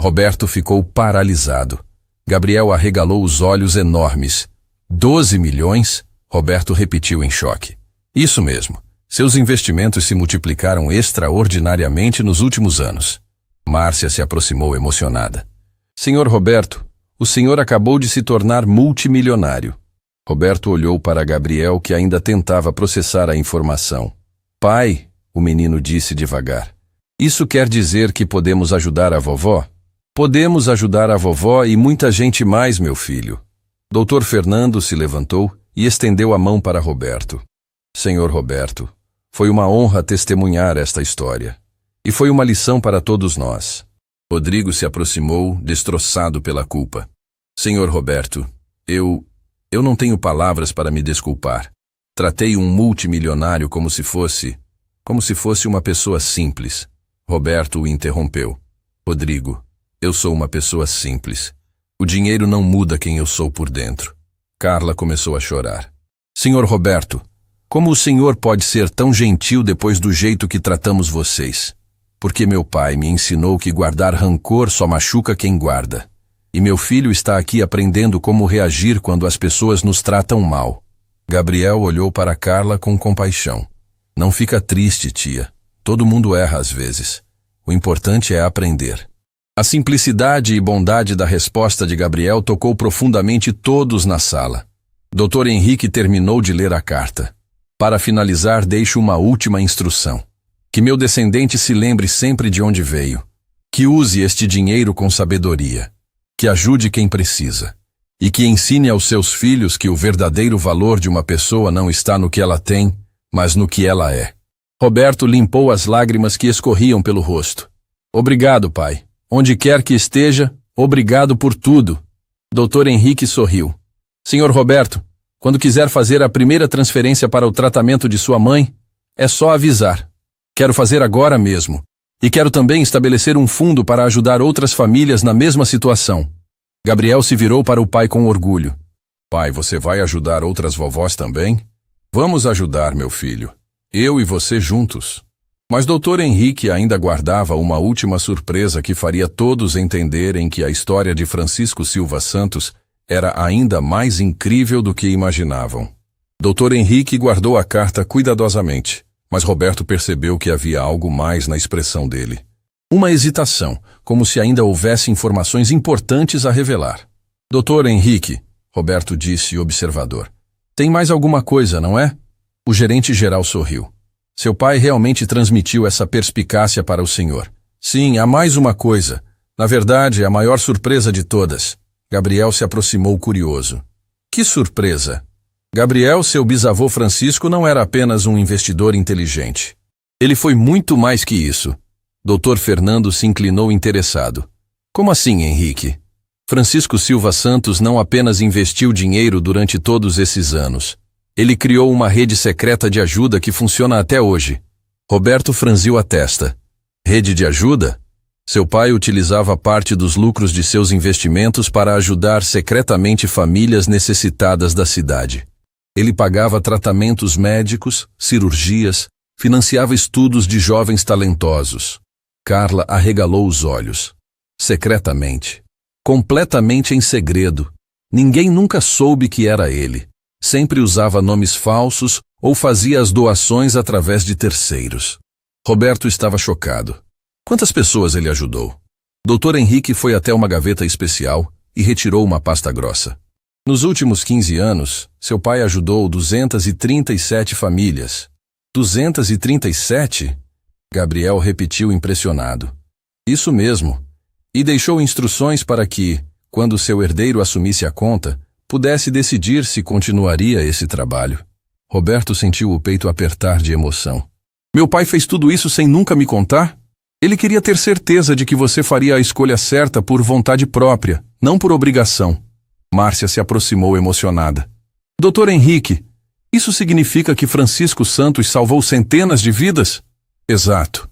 Roberto ficou paralisado. Gabriel arregalou os olhos enormes. 12 milhões? Roberto repetiu em choque. Isso mesmo. Seus investimentos se multiplicaram extraordinariamente nos últimos anos. Márcia se aproximou emocionada. Senhor Roberto, o senhor acabou de se tornar multimilionário. Roberto olhou para Gabriel, que ainda tentava processar a informação. Pai, o menino disse devagar. Isso quer dizer que podemos ajudar a vovó? Podemos ajudar a vovó e muita gente mais, meu filho. Dr. Fernando se levantou e estendeu a mão para Roberto. Senhor Roberto, foi uma honra testemunhar esta história. E foi uma lição para todos nós. Rodrigo se aproximou, destroçado pela culpa. Senhor Roberto, eu não tenho palavras para me desculpar. Tratei um multimilionário como se fosse uma pessoa simples. Roberto o interrompeu. Rodrigo, eu sou uma pessoa simples. O dinheiro não muda quem eu sou por dentro. Carla começou a chorar. Senhor Roberto, como o senhor pode ser tão gentil depois do jeito que tratamos vocês? Porque meu pai me ensinou que guardar rancor só machuca quem guarda. E meu filho está aqui aprendendo como reagir quando as pessoas nos tratam mal. Gabriel olhou para Carla com compaixão. Não fica triste, tia. Todo mundo erra às vezes. O importante é aprender. A simplicidade e bondade da resposta de Gabriel tocou profundamente todos na sala. Dr. Henrique terminou de ler a carta. Para finalizar, deixo uma última instrução. Que meu descendente se lembre sempre de onde veio. Que use este dinheiro com sabedoria. Que ajude quem precisa. E que ensine aos seus filhos que o verdadeiro valor de uma pessoa não está no que ela tem, mas no que ela é. Roberto limpou as lágrimas que escorriam pelo rosto. Obrigado, pai. Onde quer que esteja, obrigado por tudo. Dr. Henrique sorriu. Senhor Roberto, quando quiser fazer a primeira transferência para o tratamento de sua mãe, é só avisar. Quero fazer agora mesmo. E quero também estabelecer um fundo para ajudar outras famílias na mesma situação. Gabriel se virou para o pai com orgulho. Pai, você vai ajudar outras vovós também? Vamos ajudar, meu filho. Eu e você juntos. Mas Dr. Henrique ainda guardava uma última surpresa que faria todos entenderem que a história de Francisco Silva Santos era ainda mais incrível do que imaginavam. Dr. Henrique guardou a carta cuidadosamente, mas Roberto percebeu que havia algo mais na expressão dele. Uma hesitação, como se ainda houvesse informações importantes a revelar. Dr. Henrique, Roberto disse observador, tem mais alguma coisa, não é? O gerente-geral sorriu. Seu pai realmente transmitiu essa perspicácia para o senhor. Sim, há mais uma coisa. Na verdade, a maior surpresa de todas. Gabriel se aproximou curioso. Que surpresa? Gabriel, seu bisavô Francisco, não era apenas um investidor inteligente. Ele foi muito mais que isso. Dr. Fernando se inclinou interessado. Como assim, Henrique? Francisco Silva Santos não apenas investiu dinheiro durante todos esses anos. Ele criou uma rede secreta de ajuda que funciona até hoje. Roberto franziu a testa. Rede de ajuda? Seu pai utilizava parte dos lucros de seus investimentos para ajudar secretamente famílias necessitadas da cidade. Ele pagava tratamentos médicos, cirurgias, financiava estudos de jovens talentosos. Carla arregalou os olhos. Secretamente. Completamente em segredo. Ninguém nunca soube que era ele. Sempre usava nomes falsos ou fazia as doações através de terceiros. Roberto estava chocado. Quantas pessoas ele ajudou? Dr. Henrique foi até uma gaveta especial e retirou uma pasta grossa. Nos últimos 15 anos, seu pai ajudou 237 famílias. 237? Gabriel repetiu impressionado. Isso mesmo. E deixou instruções para que, quando seu herdeiro assumisse a conta, pudesse decidir se continuaria esse trabalho. Roberto sentiu o peito apertar de emoção. Meu pai fez tudo isso sem nunca me contar? Ele queria ter certeza de que você faria a escolha certa por vontade própria, não por obrigação. Márcia se aproximou emocionada. Dr. Henrique, isso significa que Francisco Santos salvou centenas de vidas? Exato.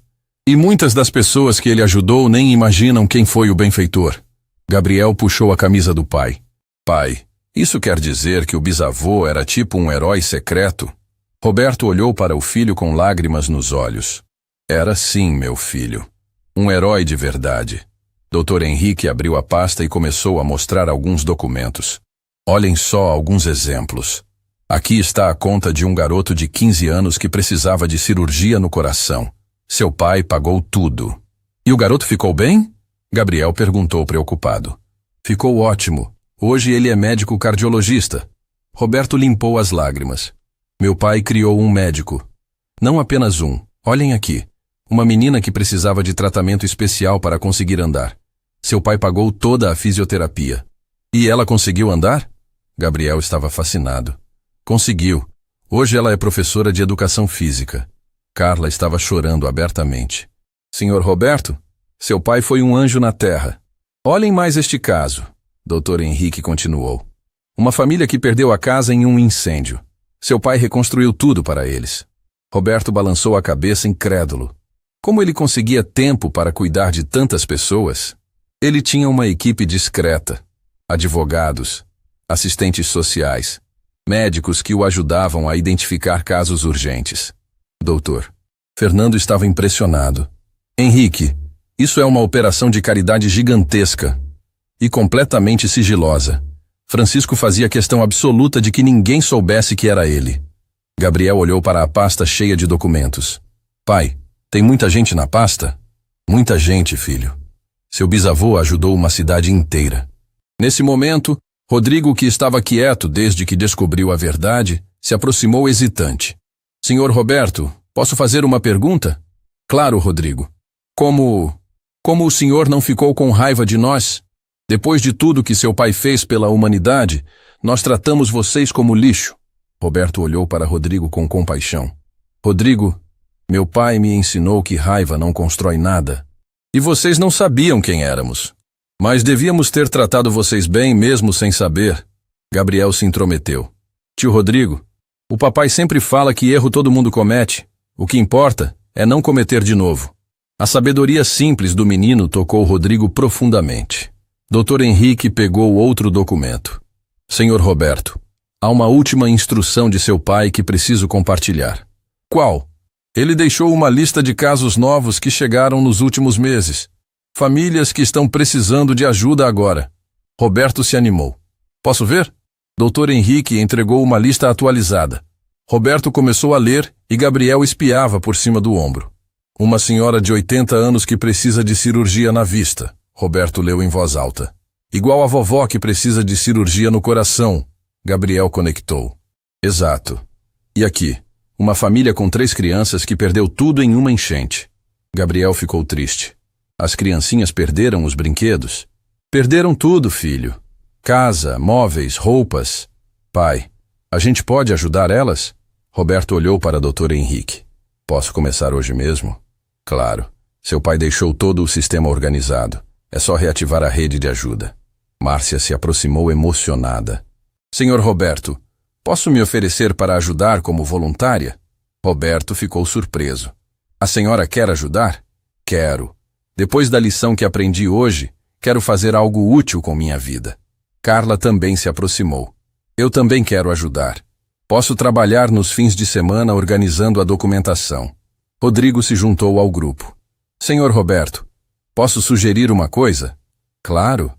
E muitas das pessoas que ele ajudou nem imaginam quem foi o benfeitor. Gabriel puxou a camisa do pai. Pai, isso quer dizer que o bisavô era tipo um herói secreto? Roberto olhou para o filho com lágrimas nos olhos. Era sim, meu filho. Um herói de verdade. Dr. Henrique abriu a pasta e começou a mostrar alguns documentos. Olhem só alguns exemplos. Aqui está a conta de um garoto de 15 anos que precisava de cirurgia no coração. Seu pai pagou tudo. E o garoto ficou bem? Gabriel perguntou preocupado. Ficou ótimo. Hoje ele é médico cardiologista. Roberto limpou as lágrimas. Meu pai criou um médico. Não apenas um. Olhem aqui. Uma menina que precisava de tratamento especial para conseguir andar. Seu pai pagou toda a fisioterapia. E ela conseguiu andar? Gabriel estava fascinado. Conseguiu. Hoje ela é professora de educação física. Carla estava chorando abertamente. Senhor Roberto, seu pai foi um anjo na terra. Olhem mais este caso. Dr. Henrique continuou. Uma família que perdeu a casa em um incêndio. Seu pai reconstruiu tudo para eles. Roberto balançou a cabeça incrédulo. Como ele conseguia tempo para cuidar de tantas pessoas? Ele tinha uma equipe discreta. Advogados, assistentes sociais, médicos que o ajudavam a identificar casos urgentes. Doutor, Fernando estava impressionado. Henrique, isso é uma operação de caridade gigantesca. E completamente sigilosa. Francisco fazia questão absoluta de que ninguém soubesse que era ele. Gabriel olhou para a pasta cheia de documentos. Pai, tem muita gente na pasta? Muita gente, filho. Seu bisavô ajudou uma cidade inteira. Nesse momento, Rodrigo, que estava quieto desde que descobriu a verdade, se aproximou hesitante. Senhor Roberto, posso fazer uma pergunta? Claro, Rodrigo. Como o senhor não ficou com raiva de nós? Depois de tudo que seu pai fez pela humanidade, nós tratamos vocês como lixo. Roberto olhou para Rodrigo com compaixão. Rodrigo, Meu pai me ensinou que raiva não constrói nada. E vocês não sabiam quem éramos. Mas devíamos ter tratado vocês bem mesmo sem saber. Gabriel se intrometeu. Tio Rodrigo, o papai sempre fala que erro todo mundo comete. O que importa é não cometer de novo. A sabedoria simples do menino tocou Rodrigo profundamente. Dr. Henrique pegou outro documento. Senhor Roberto, há uma última instrução de seu pai que preciso compartilhar. Qual? Ele deixou uma lista de casos novos que chegaram nos últimos meses. Famílias que estão precisando de ajuda agora. Roberto se animou. Posso ver? Dr. Henrique entregou uma lista atualizada. Roberto começou a ler e Gabriel espiava por cima do ombro. Uma senhora de 80 anos que precisa de cirurgia na vista. Roberto leu em voz alta. Igual a vovó que precisa de cirurgia no coração. Gabriel conectou. Exato. E aqui, uma família com 3 crianças que perdeu tudo em uma enchente. Gabriel ficou triste. As criancinhas perderam os brinquedos. Perderam tudo, filho. Casa, móveis, roupas. Pai, a gente pode ajudar elas? Roberto olhou para Dr. Henrique. Posso começar hoje mesmo? Claro. Seu pai deixou todo o sistema organizado. É só reativar a rede de ajuda. Márcia se aproximou emocionada. Senhor Roberto, posso me oferecer para ajudar como voluntária? Roberto ficou surpreso. A senhora quer ajudar? Quero. Depois da lição que aprendi hoje, quero fazer algo útil com minha vida. Carla também se aproximou. Eu também quero ajudar. Posso trabalhar nos fins de semana organizando a documentação. Rodrigo se juntou ao grupo. Senhor Roberto, posso sugerir uma coisa? Claro.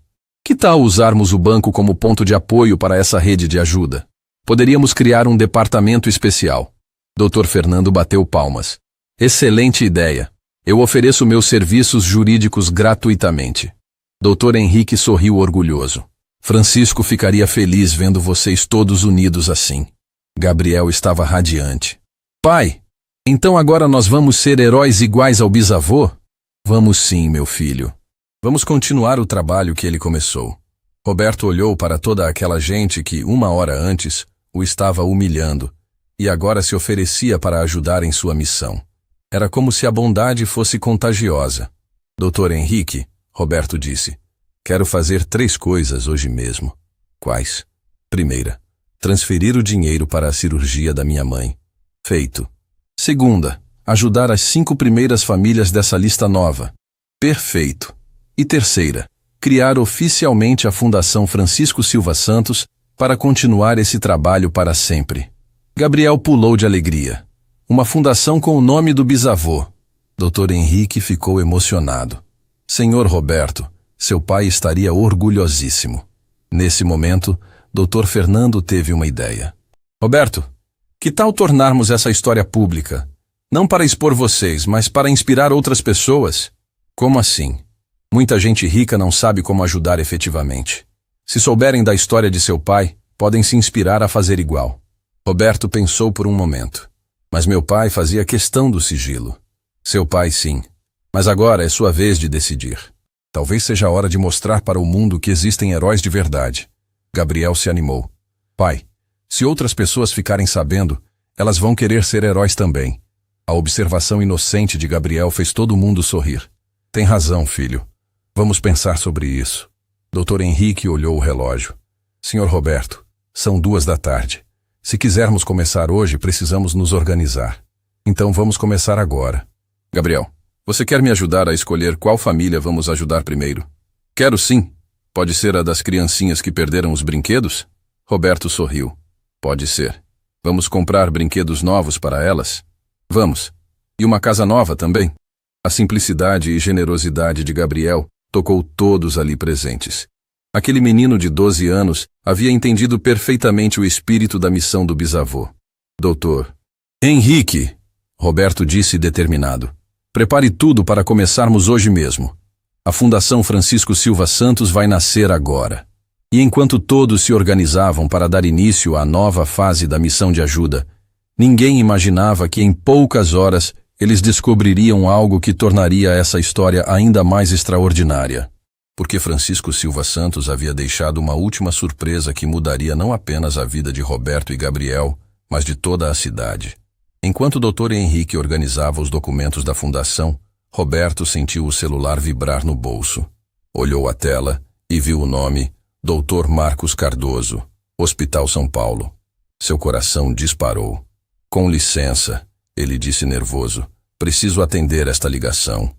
Que tal usarmos o banco como ponto de apoio para essa rede de ajuda? Poderíamos criar um departamento especial. Dr. Fernando bateu palmas. Excelente ideia. Eu ofereço meus serviços jurídicos gratuitamente. Dr. Henrique sorriu orgulhoso. Francisco ficaria feliz vendo vocês todos unidos assim. Gabriel estava radiante. Pai, então agora nós vamos ser heróis iguais ao bisavô? Vamos sim, meu filho. Vamos continuar o trabalho que ele começou. Roberto olhou para toda aquela gente que, 1 hora antes, o estava humilhando, e agora se oferecia para ajudar em sua missão. Era como se a bondade fosse contagiosa. Dr. Henrique, Roberto disse, quero fazer 3 coisas hoje mesmo. Quais? Primeira, transferir o dinheiro para a cirurgia da minha mãe. Feito. Segunda, ajudar as 5 primeiras famílias dessa lista nova. Perfeito. E terceira, criar oficialmente a Fundação Francisco Silva Santos para continuar esse trabalho para sempre. Gabriel pulou de alegria. Uma fundação com o nome do bisavô. Dr. Henrique ficou emocionado. Senhor Roberto, seu pai estaria orgulhosíssimo. Nesse momento, Dr. Fernando teve uma ideia. Roberto, que tal tornarmos essa história pública? Não para expor vocês, mas para inspirar outras pessoas? Como assim? Muita gente rica não sabe como ajudar efetivamente. Se souberem da história de seu pai, podem se inspirar a fazer igual. Roberto pensou por um momento. Mas meu pai fazia questão do sigilo. Seu pai, sim. Mas agora é sua vez de decidir. Talvez seja a hora de mostrar para o mundo que existem heróis de verdade. Gabriel se animou. Pai, se outras pessoas ficarem sabendo, elas vão querer ser heróis também. A observação inocente de Gabriel fez todo mundo sorrir. Tem razão, filho. Vamos pensar sobre isso. Dr. Henrique olhou o relógio. Senhor Roberto, são 2 da tarde. Se quisermos começar hoje, precisamos nos organizar. Então vamos começar agora. Gabriel, você quer me ajudar a escolher qual família vamos ajudar primeiro? Quero sim. Pode ser a das criancinhas que perderam os brinquedos? Roberto sorriu. Pode ser. Vamos comprar brinquedos novos para elas? Vamos. E uma casa nova também? A simplicidade e generosidade de Gabriel tocou todos ali presentes. Aquele menino de 12 anos havia entendido perfeitamente o espírito da missão do bisavô. Doutor Henrique, Roberto disse determinado. Prepare tudo para começarmos hoje mesmo. A Fundação Francisco Silva Santos vai nascer agora. E enquanto todos se organizavam para dar início à nova fase da missão de ajuda, ninguém imaginava que em poucas horas eles descobririam algo que tornaria essa história ainda mais extraordinária. Porque Francisco Silva Santos havia deixado uma última surpresa que mudaria não apenas a vida de Roberto e Gabriel, mas de toda a cidade. Enquanto o Dr. Henrique organizava os documentos da fundação, Roberto sentiu o celular vibrar no bolso. Olhou a tela e viu o nome Dr. Marcos Cardoso, Hospital São Paulo. Seu coração disparou. Com licença, ele disse nervoso. Preciso atender esta ligação.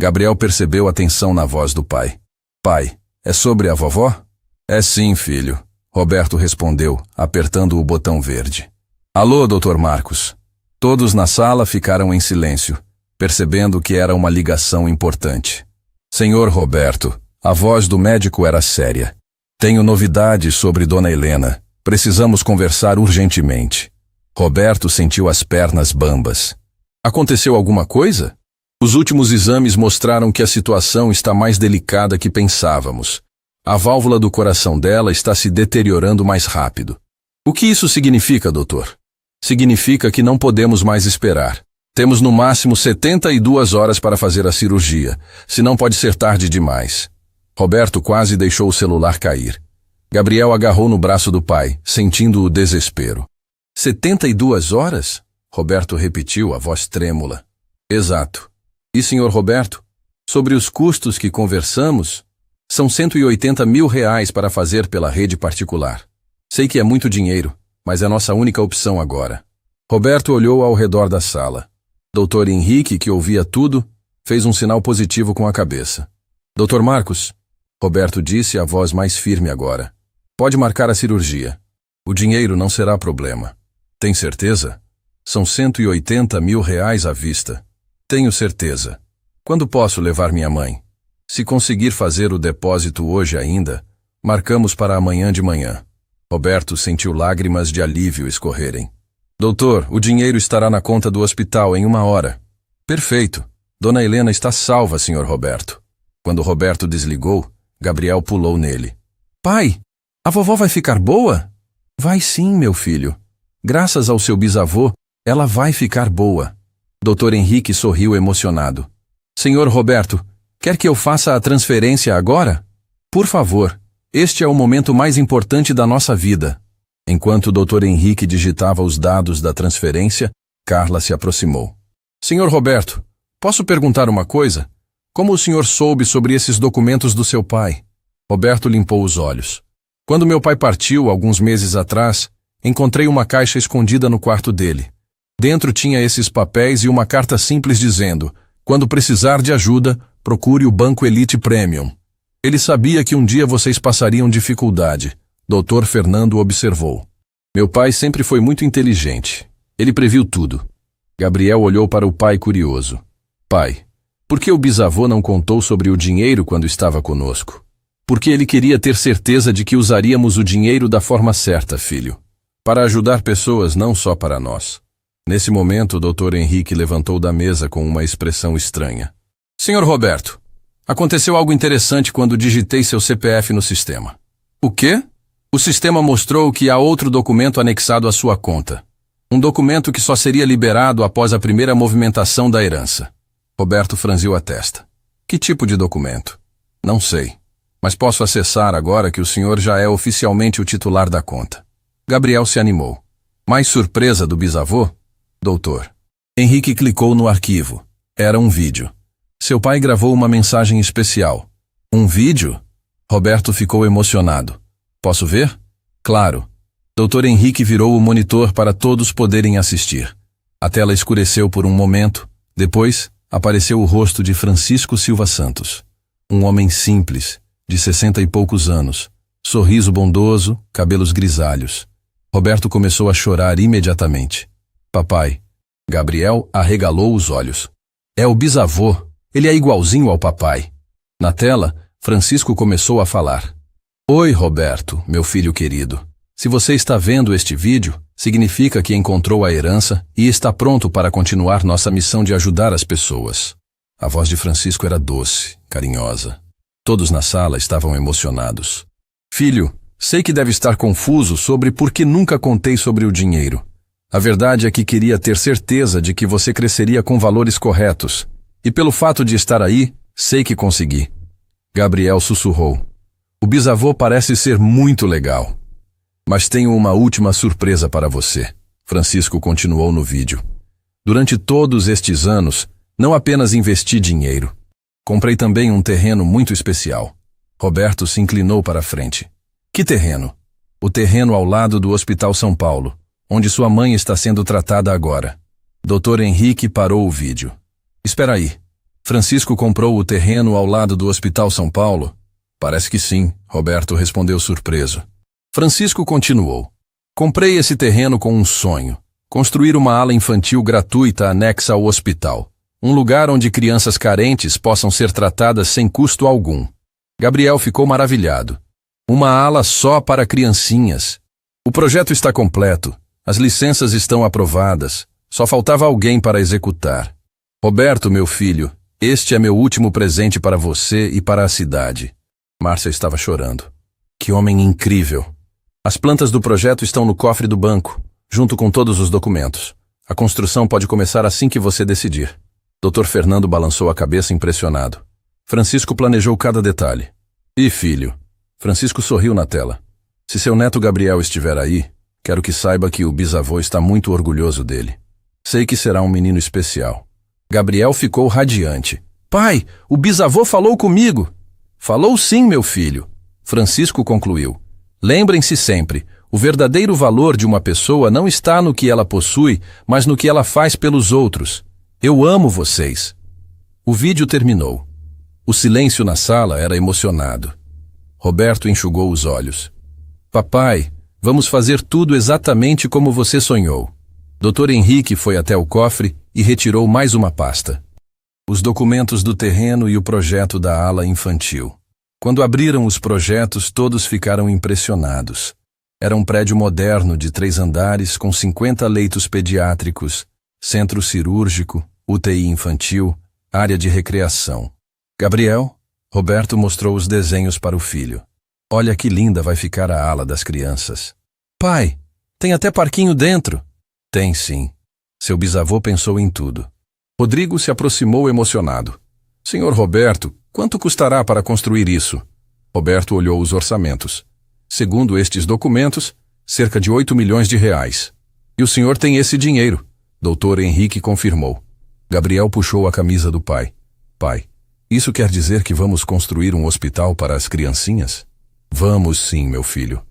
Gabriel percebeu a tensão na voz do pai. Pai, é sobre a vovó? É sim, filho. Roberto respondeu, apertando o botão verde. Alô, Dr. Marcos. Todos na sala ficaram em silêncio, percebendo que era uma ligação importante. Senhor Roberto, a voz do médico era séria. Tenho novidades sobre Dona Helena. Precisamos conversar urgentemente. Roberto sentiu as pernas bambas. Aconteceu alguma coisa? Os últimos exames mostraram que a situação está mais delicada que pensávamos. A válvula do coração dela está se deteriorando mais rápido. O que isso significa, doutor? Significa que não podemos mais esperar. Temos no máximo 72 horas para fazer a cirurgia, senão pode ser tarde demais. Roberto quase deixou o celular cair. Gabriel agarrou no braço do pai, sentindo o desespero. 72 horas? Roberto repetiu, a voz trêmula. Exato. E, senhor Roberto, sobre os custos que conversamos, são R$180 mil para fazer pela rede particular. Sei que é muito dinheiro, mas é nossa única opção agora. Roberto olhou ao redor da sala. Dr. Henrique, que ouvia tudo, fez um sinal positivo com a cabeça. Dr. Marcos, Roberto disse, a voz mais firme agora. Pode marcar a cirurgia. O dinheiro não será problema. Tem certeza? São R$180 mil à vista. Tenho certeza. Quando posso levar minha mãe? Se conseguir fazer o depósito hoje ainda, marcamos para amanhã de manhã. Roberto sentiu lágrimas de alívio escorrerem. Doutor, o dinheiro estará na conta do hospital em 1 hora. Perfeito. Dona Helena está salva, senhor Roberto. Quando Roberto desligou, Gabriel pulou nele. Pai, a vovó vai ficar boa? Vai sim, meu filho. Graças ao seu bisavô, ela vai ficar boa. Dr. Henrique sorriu emocionado. Senhor Roberto, quer que eu faça a transferência agora? Por favor, este é o momento mais importante da nossa vida. Enquanto o Dr. Henrique digitava os dados da transferência, Carla se aproximou. Senhor Roberto, posso perguntar uma coisa? Como o senhor soube sobre esses documentos do seu pai? Roberto limpou os olhos. Quando meu pai partiu, alguns meses atrás, encontrei uma caixa escondida no quarto dele. Dentro tinha esses papéis e uma carta simples dizendo: quando precisar de ajuda, procure o Banco Elite Premium. Ele sabia que um dia vocês passariam dificuldade. Dr. Fernando observou. Meu pai sempre foi muito inteligente. Ele previu tudo. Gabriel olhou para o pai curioso. Pai, por que o bisavô não contou sobre o dinheiro quando estava conosco? Porque ele queria ter certeza de que usaríamos o dinheiro da forma certa, filho. Para ajudar pessoas, não só para nós. Nesse momento, o Dr. Henrique levantou da mesa com uma expressão estranha. Senhor Roberto, aconteceu algo interessante quando digitei seu CPF no sistema. O quê? O sistema mostrou que há outro documento anexado à sua conta. Um documento que só seria liberado após a primeira movimentação da herança. Roberto franziu a testa. Que tipo de documento? Não sei, mas posso acessar agora que o senhor já é oficialmente o titular da conta. Gabriel se animou. Mais surpresa do bisavô? Doutor. Henrique clicou no arquivo. Era um vídeo. Seu pai gravou uma mensagem especial. Um vídeo? Roberto ficou emocionado. Posso ver? Claro. Dr. Henrique virou o monitor para todos poderem assistir. A tela escureceu por um momento. Depois, apareceu o rosto de Francisco Silva Santos. Um homem simples, de 60 e poucos anos. Sorriso bondoso, cabelos grisalhos. Roberto começou a chorar imediatamente. Papai. Gabriel arregalou os olhos. É o bisavô. Ele é igualzinho ao papai. Na tela, Francisco começou a falar. Oi, Roberto, meu filho querido. Se você está vendo este vídeo, significa que encontrou a herança e está pronto para continuar nossa missão de ajudar as pessoas. A voz de Francisco era doce, carinhosa. Todos na sala estavam emocionados. Filho, sei que deve estar confuso sobre por que nunca contei sobre o dinheiro. A verdade é que queria ter certeza de que você cresceria com valores corretos. E pelo fato de estar aí, sei que consegui. Gabriel sussurrou. O bisavô parece ser muito legal. Mas tenho uma última surpresa para você. Francisco continuou no vídeo. Durante todos estes anos, não apenas investi dinheiro. Comprei também um terreno muito especial. Roberto se inclinou para a frente. Que terreno? O terreno ao lado do Hospital São Paulo, onde sua mãe está sendo tratada agora. Dr. Henrique parou o vídeo. Espera aí. Francisco comprou o terreno ao lado do Hospital São Paulo? Parece que sim, Roberto respondeu surpreso. Francisco continuou. Comprei esse terreno com um sonho. Construir uma ala infantil gratuita anexa ao hospital. Um lugar onde crianças carentes possam ser tratadas sem custo algum. Gabriel ficou maravilhado. Uma ala só para criancinhas. O projeto está completo. As licenças estão aprovadas. Só faltava alguém para executar. Roberto, meu filho, este é meu último presente para você e para a cidade. Márcia estava chorando. Que homem incrível. As plantas do projeto estão no cofre do banco, junto com todos os documentos. A construção pode começar assim que você decidir. Dr. Fernando balançou a cabeça impressionado. Francisco planejou cada detalhe. E filho? Francisco sorriu na tela. Se seu neto Gabriel estiver aí, quero que saiba que o bisavô está muito orgulhoso dele. Sei que será um menino especial. Gabriel ficou radiante. Pai, o bisavô falou comigo. Falou sim, meu filho. Francisco concluiu. Lembrem-se sempre, o verdadeiro valor de uma pessoa não está no que ela possui, mas no que ela faz pelos outros. Eu amo vocês. O vídeo terminou. O silêncio na sala era emocionado. Roberto enxugou os olhos. Papai, vamos fazer tudo exatamente como você sonhou. Dr. Henrique foi até o cofre e retirou mais uma pasta. Os documentos do terreno e o projeto da ala infantil. Quando abriram os projetos, todos ficaram impressionados. Era um prédio moderno de 3 andares com 50 leitos pediátricos, centro cirúrgico, UTI infantil, área de recreação. Gabriel, Roberto mostrou os desenhos para o filho. Olha que linda vai ficar a ala das crianças. Pai, tem até parquinho dentro. Tem sim. Seu bisavô pensou em tudo. Rodrigo se aproximou emocionado. Senhor Roberto, quanto custará para construir isso? Roberto olhou os orçamentos. Segundo estes documentos, cerca de 8 milhões de reais. E o senhor tem esse dinheiro, Dr. Henrique confirmou. Gabriel puxou a camisa do pai. Pai, isso quer dizer que vamos construir um hospital para as criancinhas? Vamos sim, meu filho.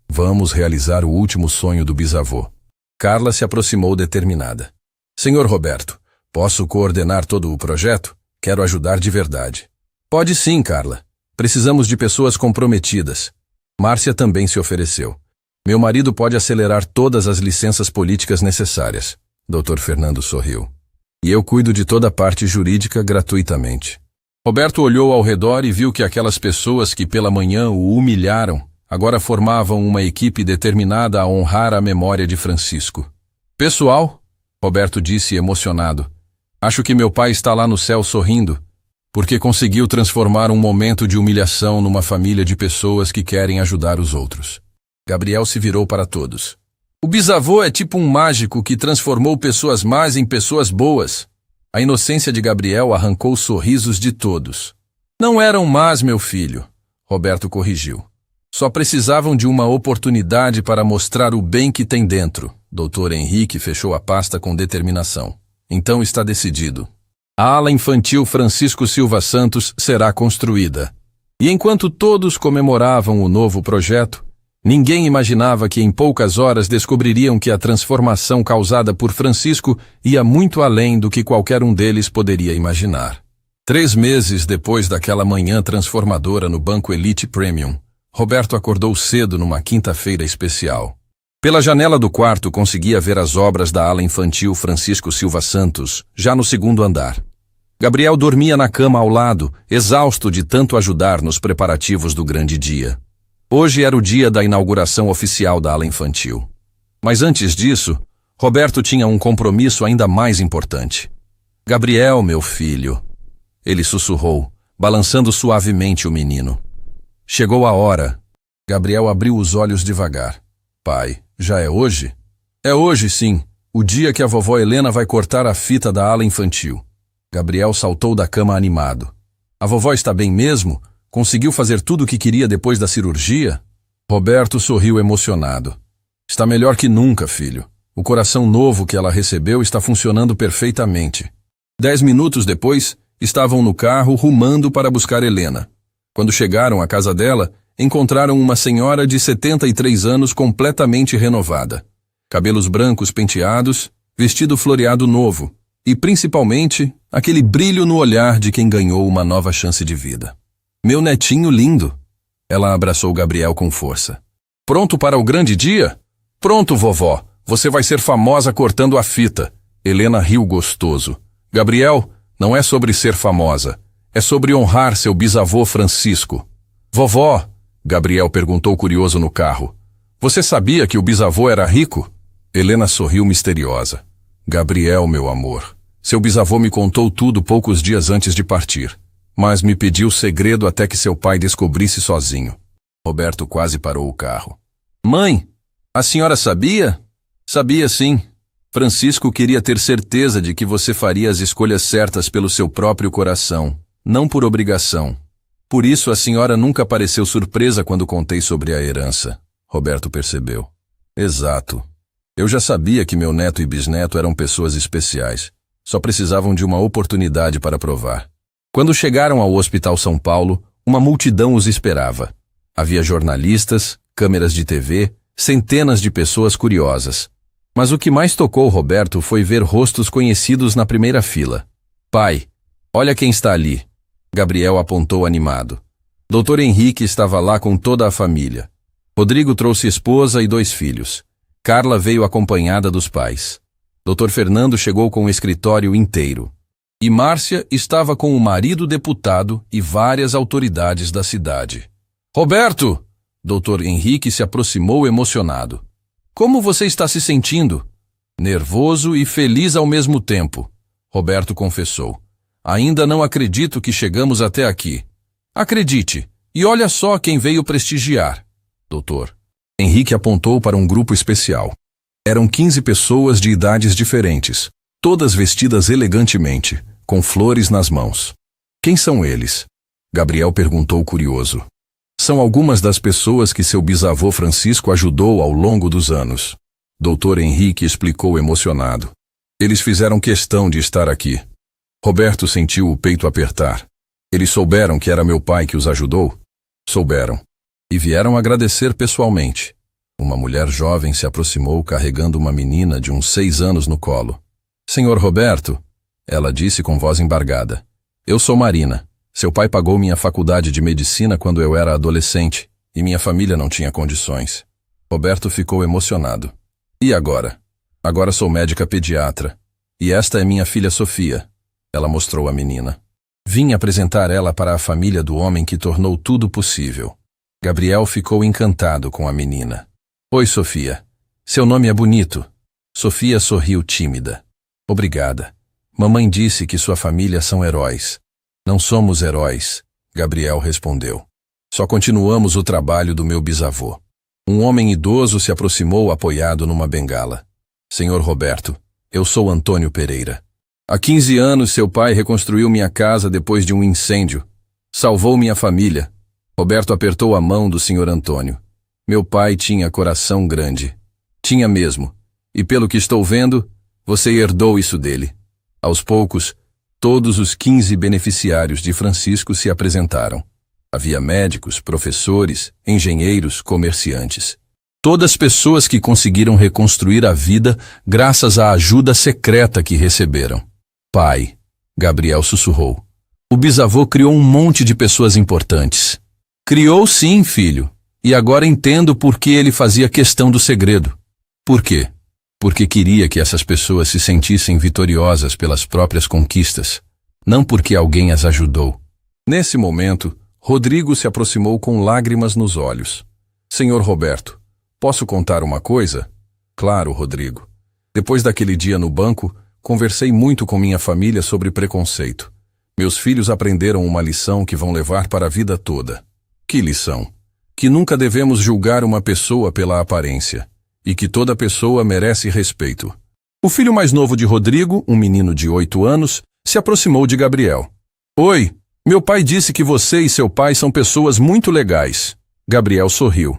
Vamos realizar o último sonho do bisavô. Carla se aproximou determinada. Senhor Roberto, posso coordenar todo o projeto? Quero ajudar de verdade. Pode sim, Carla. Precisamos de pessoas comprometidas. Márcia também se ofereceu. Meu marido pode acelerar todas as licenças políticas necessárias. Dr. Fernando sorriu. E eu cuido de toda a parte jurídica gratuitamente. Roberto olhou ao redor e viu que aquelas pessoas que pela manhã o humilharam agora formavam uma equipe determinada a honrar a memória de Francisco. Pessoal, Roberto disse emocionado, acho que meu pai está lá no céu sorrindo, porque conseguiu transformar um momento de humilhação numa família de pessoas que querem ajudar os outros. Gabriel se virou para todos. O bisavô é tipo um mágico que transformou pessoas más em pessoas boas. A inocência de Gabriel arrancou os sorrisos de todos. Não eram más, meu filho, Roberto corrigiu. Só precisavam de uma oportunidade para mostrar o bem que tem dentro. Dr. Henrique fechou a pasta com determinação. Então está decidido. A ala infantil Francisco Silva Santos será construída. E enquanto todos comemoravam o novo projeto, ninguém imaginava que em poucas horas descobririam que a transformação causada por Francisco ia muito além do que qualquer um deles poderia imaginar. 3 meses depois daquela manhã transformadora no Banco Elite Premium, Roberto acordou cedo numa quinta-feira especial. Pela janela do quarto conseguia ver as obras da ala infantil Francisco Silva Santos, já no 2º andar. Gabriel dormia na cama ao lado, exausto de tanto ajudar nos preparativos do grande dia. Hoje era o dia da inauguração oficial da ala infantil. Mas antes disso, Roberto tinha um compromisso ainda mais importante. Gabriel, meu filho, ele sussurrou, balançando suavemente o menino. Chegou a hora. Gabriel abriu os olhos devagar. Pai, já é hoje? É hoje, sim. O dia que a vovó Helena vai cortar a fita da ala infantil. Gabriel saltou da cama animado. A vovó está bem mesmo? Conseguiu fazer tudo o que queria depois da cirurgia? Roberto sorriu emocionado. Está melhor que nunca, filho. O coração novo que ela recebeu está funcionando perfeitamente. 10 minutos depois, estavam no carro rumando para buscar Helena. Quando chegaram à casa dela, encontraram uma senhora de 73 anos completamente renovada. Cabelos brancos penteados, vestido floreado novo e, principalmente, aquele brilho no olhar de quem ganhou uma nova chance de vida. Meu netinho lindo! Ela abraçou Gabriel com força. Pronto para o grande dia? Pronto, vovó. Você vai ser famosa cortando a fita. Helena riu gostoso. Gabriel, não é sobre ser famosa. É sobre honrar seu bisavô Francisco. Vovó, Gabriel perguntou curioso no carro. Você sabia que o bisavô era rico? Helena sorriu misteriosa. Gabriel, meu amor, seu bisavô me contou tudo poucos dias antes de partir, mas me pediu segredo até que seu pai descobrisse sozinho. Roberto quase parou o carro. Mãe, a senhora sabia? Sabia sim. Francisco queria ter certeza de que você faria as escolhas certas pelo seu próprio coração, não por obrigação. Por isso a senhora nunca pareceu surpresa quando contei sobre a herança. Roberto percebeu. Exato. Eu já sabia que meu neto e bisneto eram pessoas especiais. Só precisavam de uma oportunidade para provar. Quando chegaram ao Hospital São Paulo, uma multidão os esperava. Havia jornalistas, câmeras de TV, centenas de pessoas curiosas. Mas o que mais tocou Roberto foi ver rostos conhecidos na primeira fila. Pai, olha quem está ali. Gabriel apontou animado. Dr. Henrique estava lá com toda a família. Rodrigo trouxe esposa e 2 filhos. Carla veio acompanhada dos pais. Dr. Fernando chegou com o escritório inteiro. E Márcia estava com o marido deputado e várias autoridades da cidade. Roberto! Dr. Henrique se aproximou emocionado. Como você está se sentindo? Nervoso e feliz ao mesmo tempo, Roberto confessou. Ainda não acredito que chegamos até aqui. Acredite, e olha só quem veio prestigiar. Doutor. Henrique apontou para um grupo especial. Eram 15 pessoas de idades diferentes, todas vestidas elegantemente, com flores nas mãos. Quem são eles? Gabriel perguntou curioso. São algumas das pessoas que seu bisavô Francisco ajudou ao longo dos anos. Dr. Henrique explicou emocionado. Eles fizeram questão de estar aqui. Roberto sentiu o peito apertar. Eles souberam que era meu pai que os ajudou? Souberam. E vieram agradecer pessoalmente. Uma mulher jovem se aproximou carregando uma menina de uns 6 anos no colo. Senhor Roberto, ela disse com voz embargada. Eu sou Marina. Seu pai pagou minha faculdade de medicina quando eu era adolescente e minha família não tinha condições. Roberto ficou emocionado. E agora? Agora sou médica pediatra. E esta é minha filha Sofia. Ela mostrou a menina. Vim apresentar ela para a família do homem que tornou tudo possível. Gabriel ficou encantado com a menina. Oi, Sofia. Seu nome é bonito. Sofia sorriu tímida. Obrigada. Mamãe disse que sua família são heróis. Não somos heróis, Gabriel respondeu. Só continuamos o trabalho do meu bisavô. Um homem idoso se aproximou apoiado numa bengala. Senhor Roberto, eu sou Antônio Pereira. Há 15 anos seu pai reconstruiu minha casa depois de um incêndio. Salvou minha família. Roberto apertou a mão do senhor Antônio. Meu pai tinha coração grande. Tinha mesmo. E pelo que estou vendo, você herdou isso dele. Aos poucos, todos os 15 beneficiários de Francisco se apresentaram. Havia médicos, professores, engenheiros, comerciantes. Todas pessoas que conseguiram reconstruir a vida graças à ajuda secreta que receberam. Pai, Gabriel sussurrou. O bisavô criou um monte de pessoas importantes. Criou sim, filho. E agora entendo por que ele fazia questão do segredo. Por quê? Porque queria que essas pessoas se sentissem vitoriosas pelas próprias conquistas, não porque alguém as ajudou. Nesse momento, Rodrigo se aproximou com lágrimas nos olhos. Senhor Roberto, posso contar uma coisa? Claro, Rodrigo. Depois daquele dia no banco, conversei muito com minha família sobre preconceito. Meus filhos aprenderam uma lição que vão levar para a vida toda. Que lição? Que nunca devemos julgar uma pessoa pela aparência, e que toda pessoa merece respeito. O filho mais novo de Rodrigo, um menino de 8 anos, se aproximou de Gabriel. Oi, meu pai disse que você e seu pai são pessoas muito legais. Gabriel sorriu.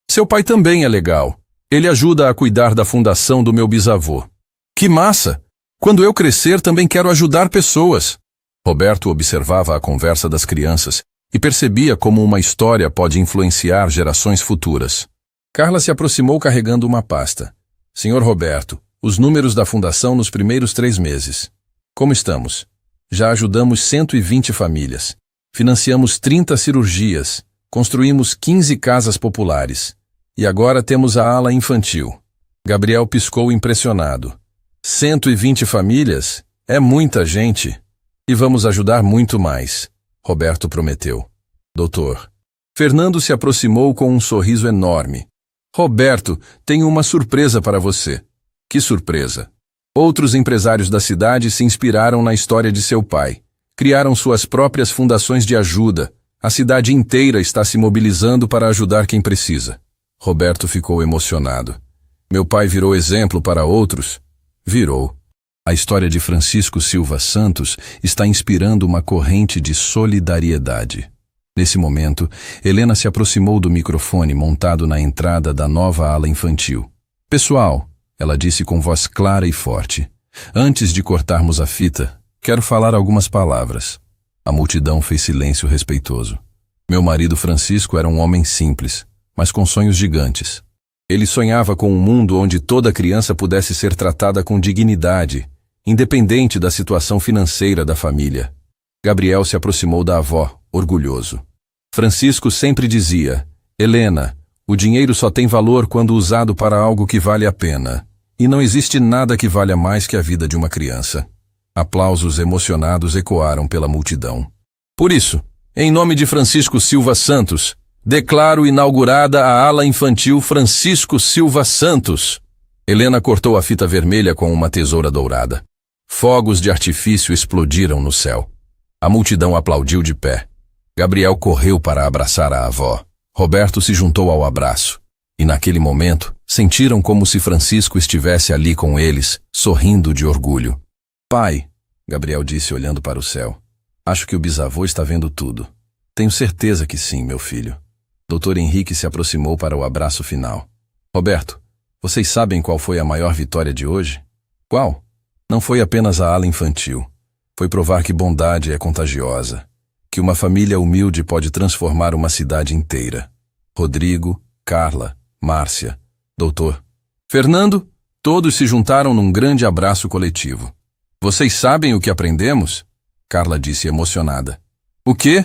Seu pai também é legal. Ele ajuda a cuidar da fundação do meu bisavô. Que massa! Quando eu crescer, também quero ajudar pessoas. Roberto observava a conversa das crianças e percebia como uma história pode influenciar gerações futuras. Carla se aproximou carregando uma pasta. Senhor Roberto, os números da fundação nos primeiros 3 meses. Como estamos? Já ajudamos 120 famílias. Financiamos 30 cirurgias. Construímos 15 casas populares. E agora temos a ala infantil. Gabriel piscou impressionado. 120 famílias? É muita gente. E vamos ajudar muito mais, Roberto prometeu. Doutor. Fernando se aproximou com um sorriso enorme. Roberto, tenho uma surpresa para você. Que surpresa? Outros empresários da cidade se inspiraram na história de seu pai. Criaram suas próprias fundações de ajuda. A cidade inteira está se mobilizando para ajudar quem precisa. Roberto ficou emocionado. Meu pai virou exemplo para outros? Virou. A história de Francisco Silva Santos está inspirando uma corrente de solidariedade. Nesse momento, Helena se aproximou do microfone montado na entrada da nova ala infantil. Pessoal, ela disse com voz clara e forte, antes de cortarmos a fita, quero falar algumas palavras. A multidão fez silêncio respeitoso. Meu marido Francisco era um homem simples, mas com sonhos gigantes. Ele sonhava com um mundo onde toda criança pudesse ser tratada com dignidade, independente da situação financeira da família. Gabriel se aproximou da avó, orgulhoso. Francisco sempre dizia, Helena, o dinheiro só tem valor quando usado para algo que vale a pena, e não existe nada que valha mais que a vida de uma criança. Aplausos emocionados ecoaram pela multidão. Por isso, em nome de Francisco Silva Santos, declaro inaugurada a ala infantil Francisco Silva Santos. Helena cortou a fita vermelha com uma tesoura dourada. Fogos de artifício explodiram no céu. A multidão aplaudiu de pé. Gabriel correu para abraçar a avó. Roberto se juntou ao abraço. E naquele momento, sentiram como se Francisco estivesse ali com eles, sorrindo de orgulho. Pai, Gabriel disse olhando para o céu. Acho que o bisavô está vendo tudo. Tenho certeza que sim, meu filho. Dr. Henrique se aproximou para o abraço final. Roberto, vocês sabem qual foi a maior vitória de hoje? Qual? Não foi apenas a ala infantil. Foi provar que bondade é contagiosa. Que uma família humilde pode transformar uma cidade inteira. Rodrigo, Carla, Márcia, Doutor. Fernando, todos se juntaram num grande abraço coletivo. Vocês sabem o que aprendemos? Carla disse emocionada. O quê?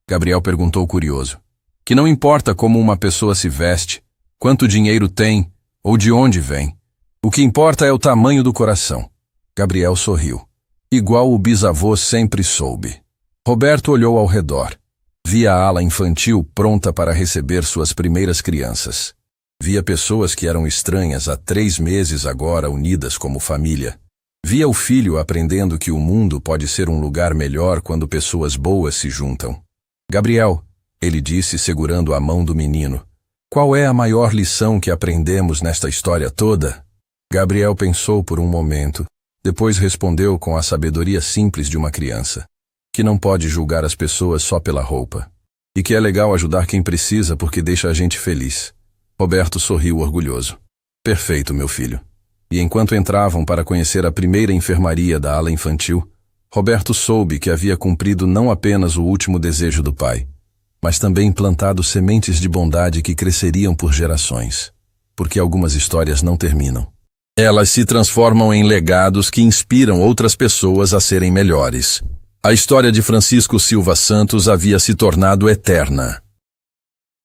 Gabriel perguntou curioso. Que não importa como uma pessoa se veste, quanto dinheiro tem ou de onde vem. O que importa é o tamanho do coração. Gabriel sorriu. Igual o bisavô sempre soube. Roberto olhou ao redor. Via a ala infantil pronta para receber suas primeiras crianças. Via pessoas que eram estranhas há 3 meses agora unidas como família. Via o filho aprendendo que o mundo pode ser um lugar melhor quando pessoas boas se juntam. Gabriel, ele disse segurando a mão do menino, qual é a maior lição que aprendemos nesta história toda? Gabriel pensou por um momento, depois respondeu com a sabedoria simples de uma criança, que não pode julgar as pessoas só pela roupa, e que é legal ajudar quem precisa porque deixa a gente feliz. Roberto sorriu orgulhoso. Perfeito, meu filho. E enquanto entravam para conhecer a primeira enfermaria da ala infantil, Roberto soube que havia cumprido não apenas o último desejo do pai, mas também plantado sementes de bondade que cresceriam por gerações, porque algumas histórias não terminam. Elas se transformam em legados que inspiram outras pessoas a serem melhores. A história de Francisco Silva Santos havia se tornado eterna.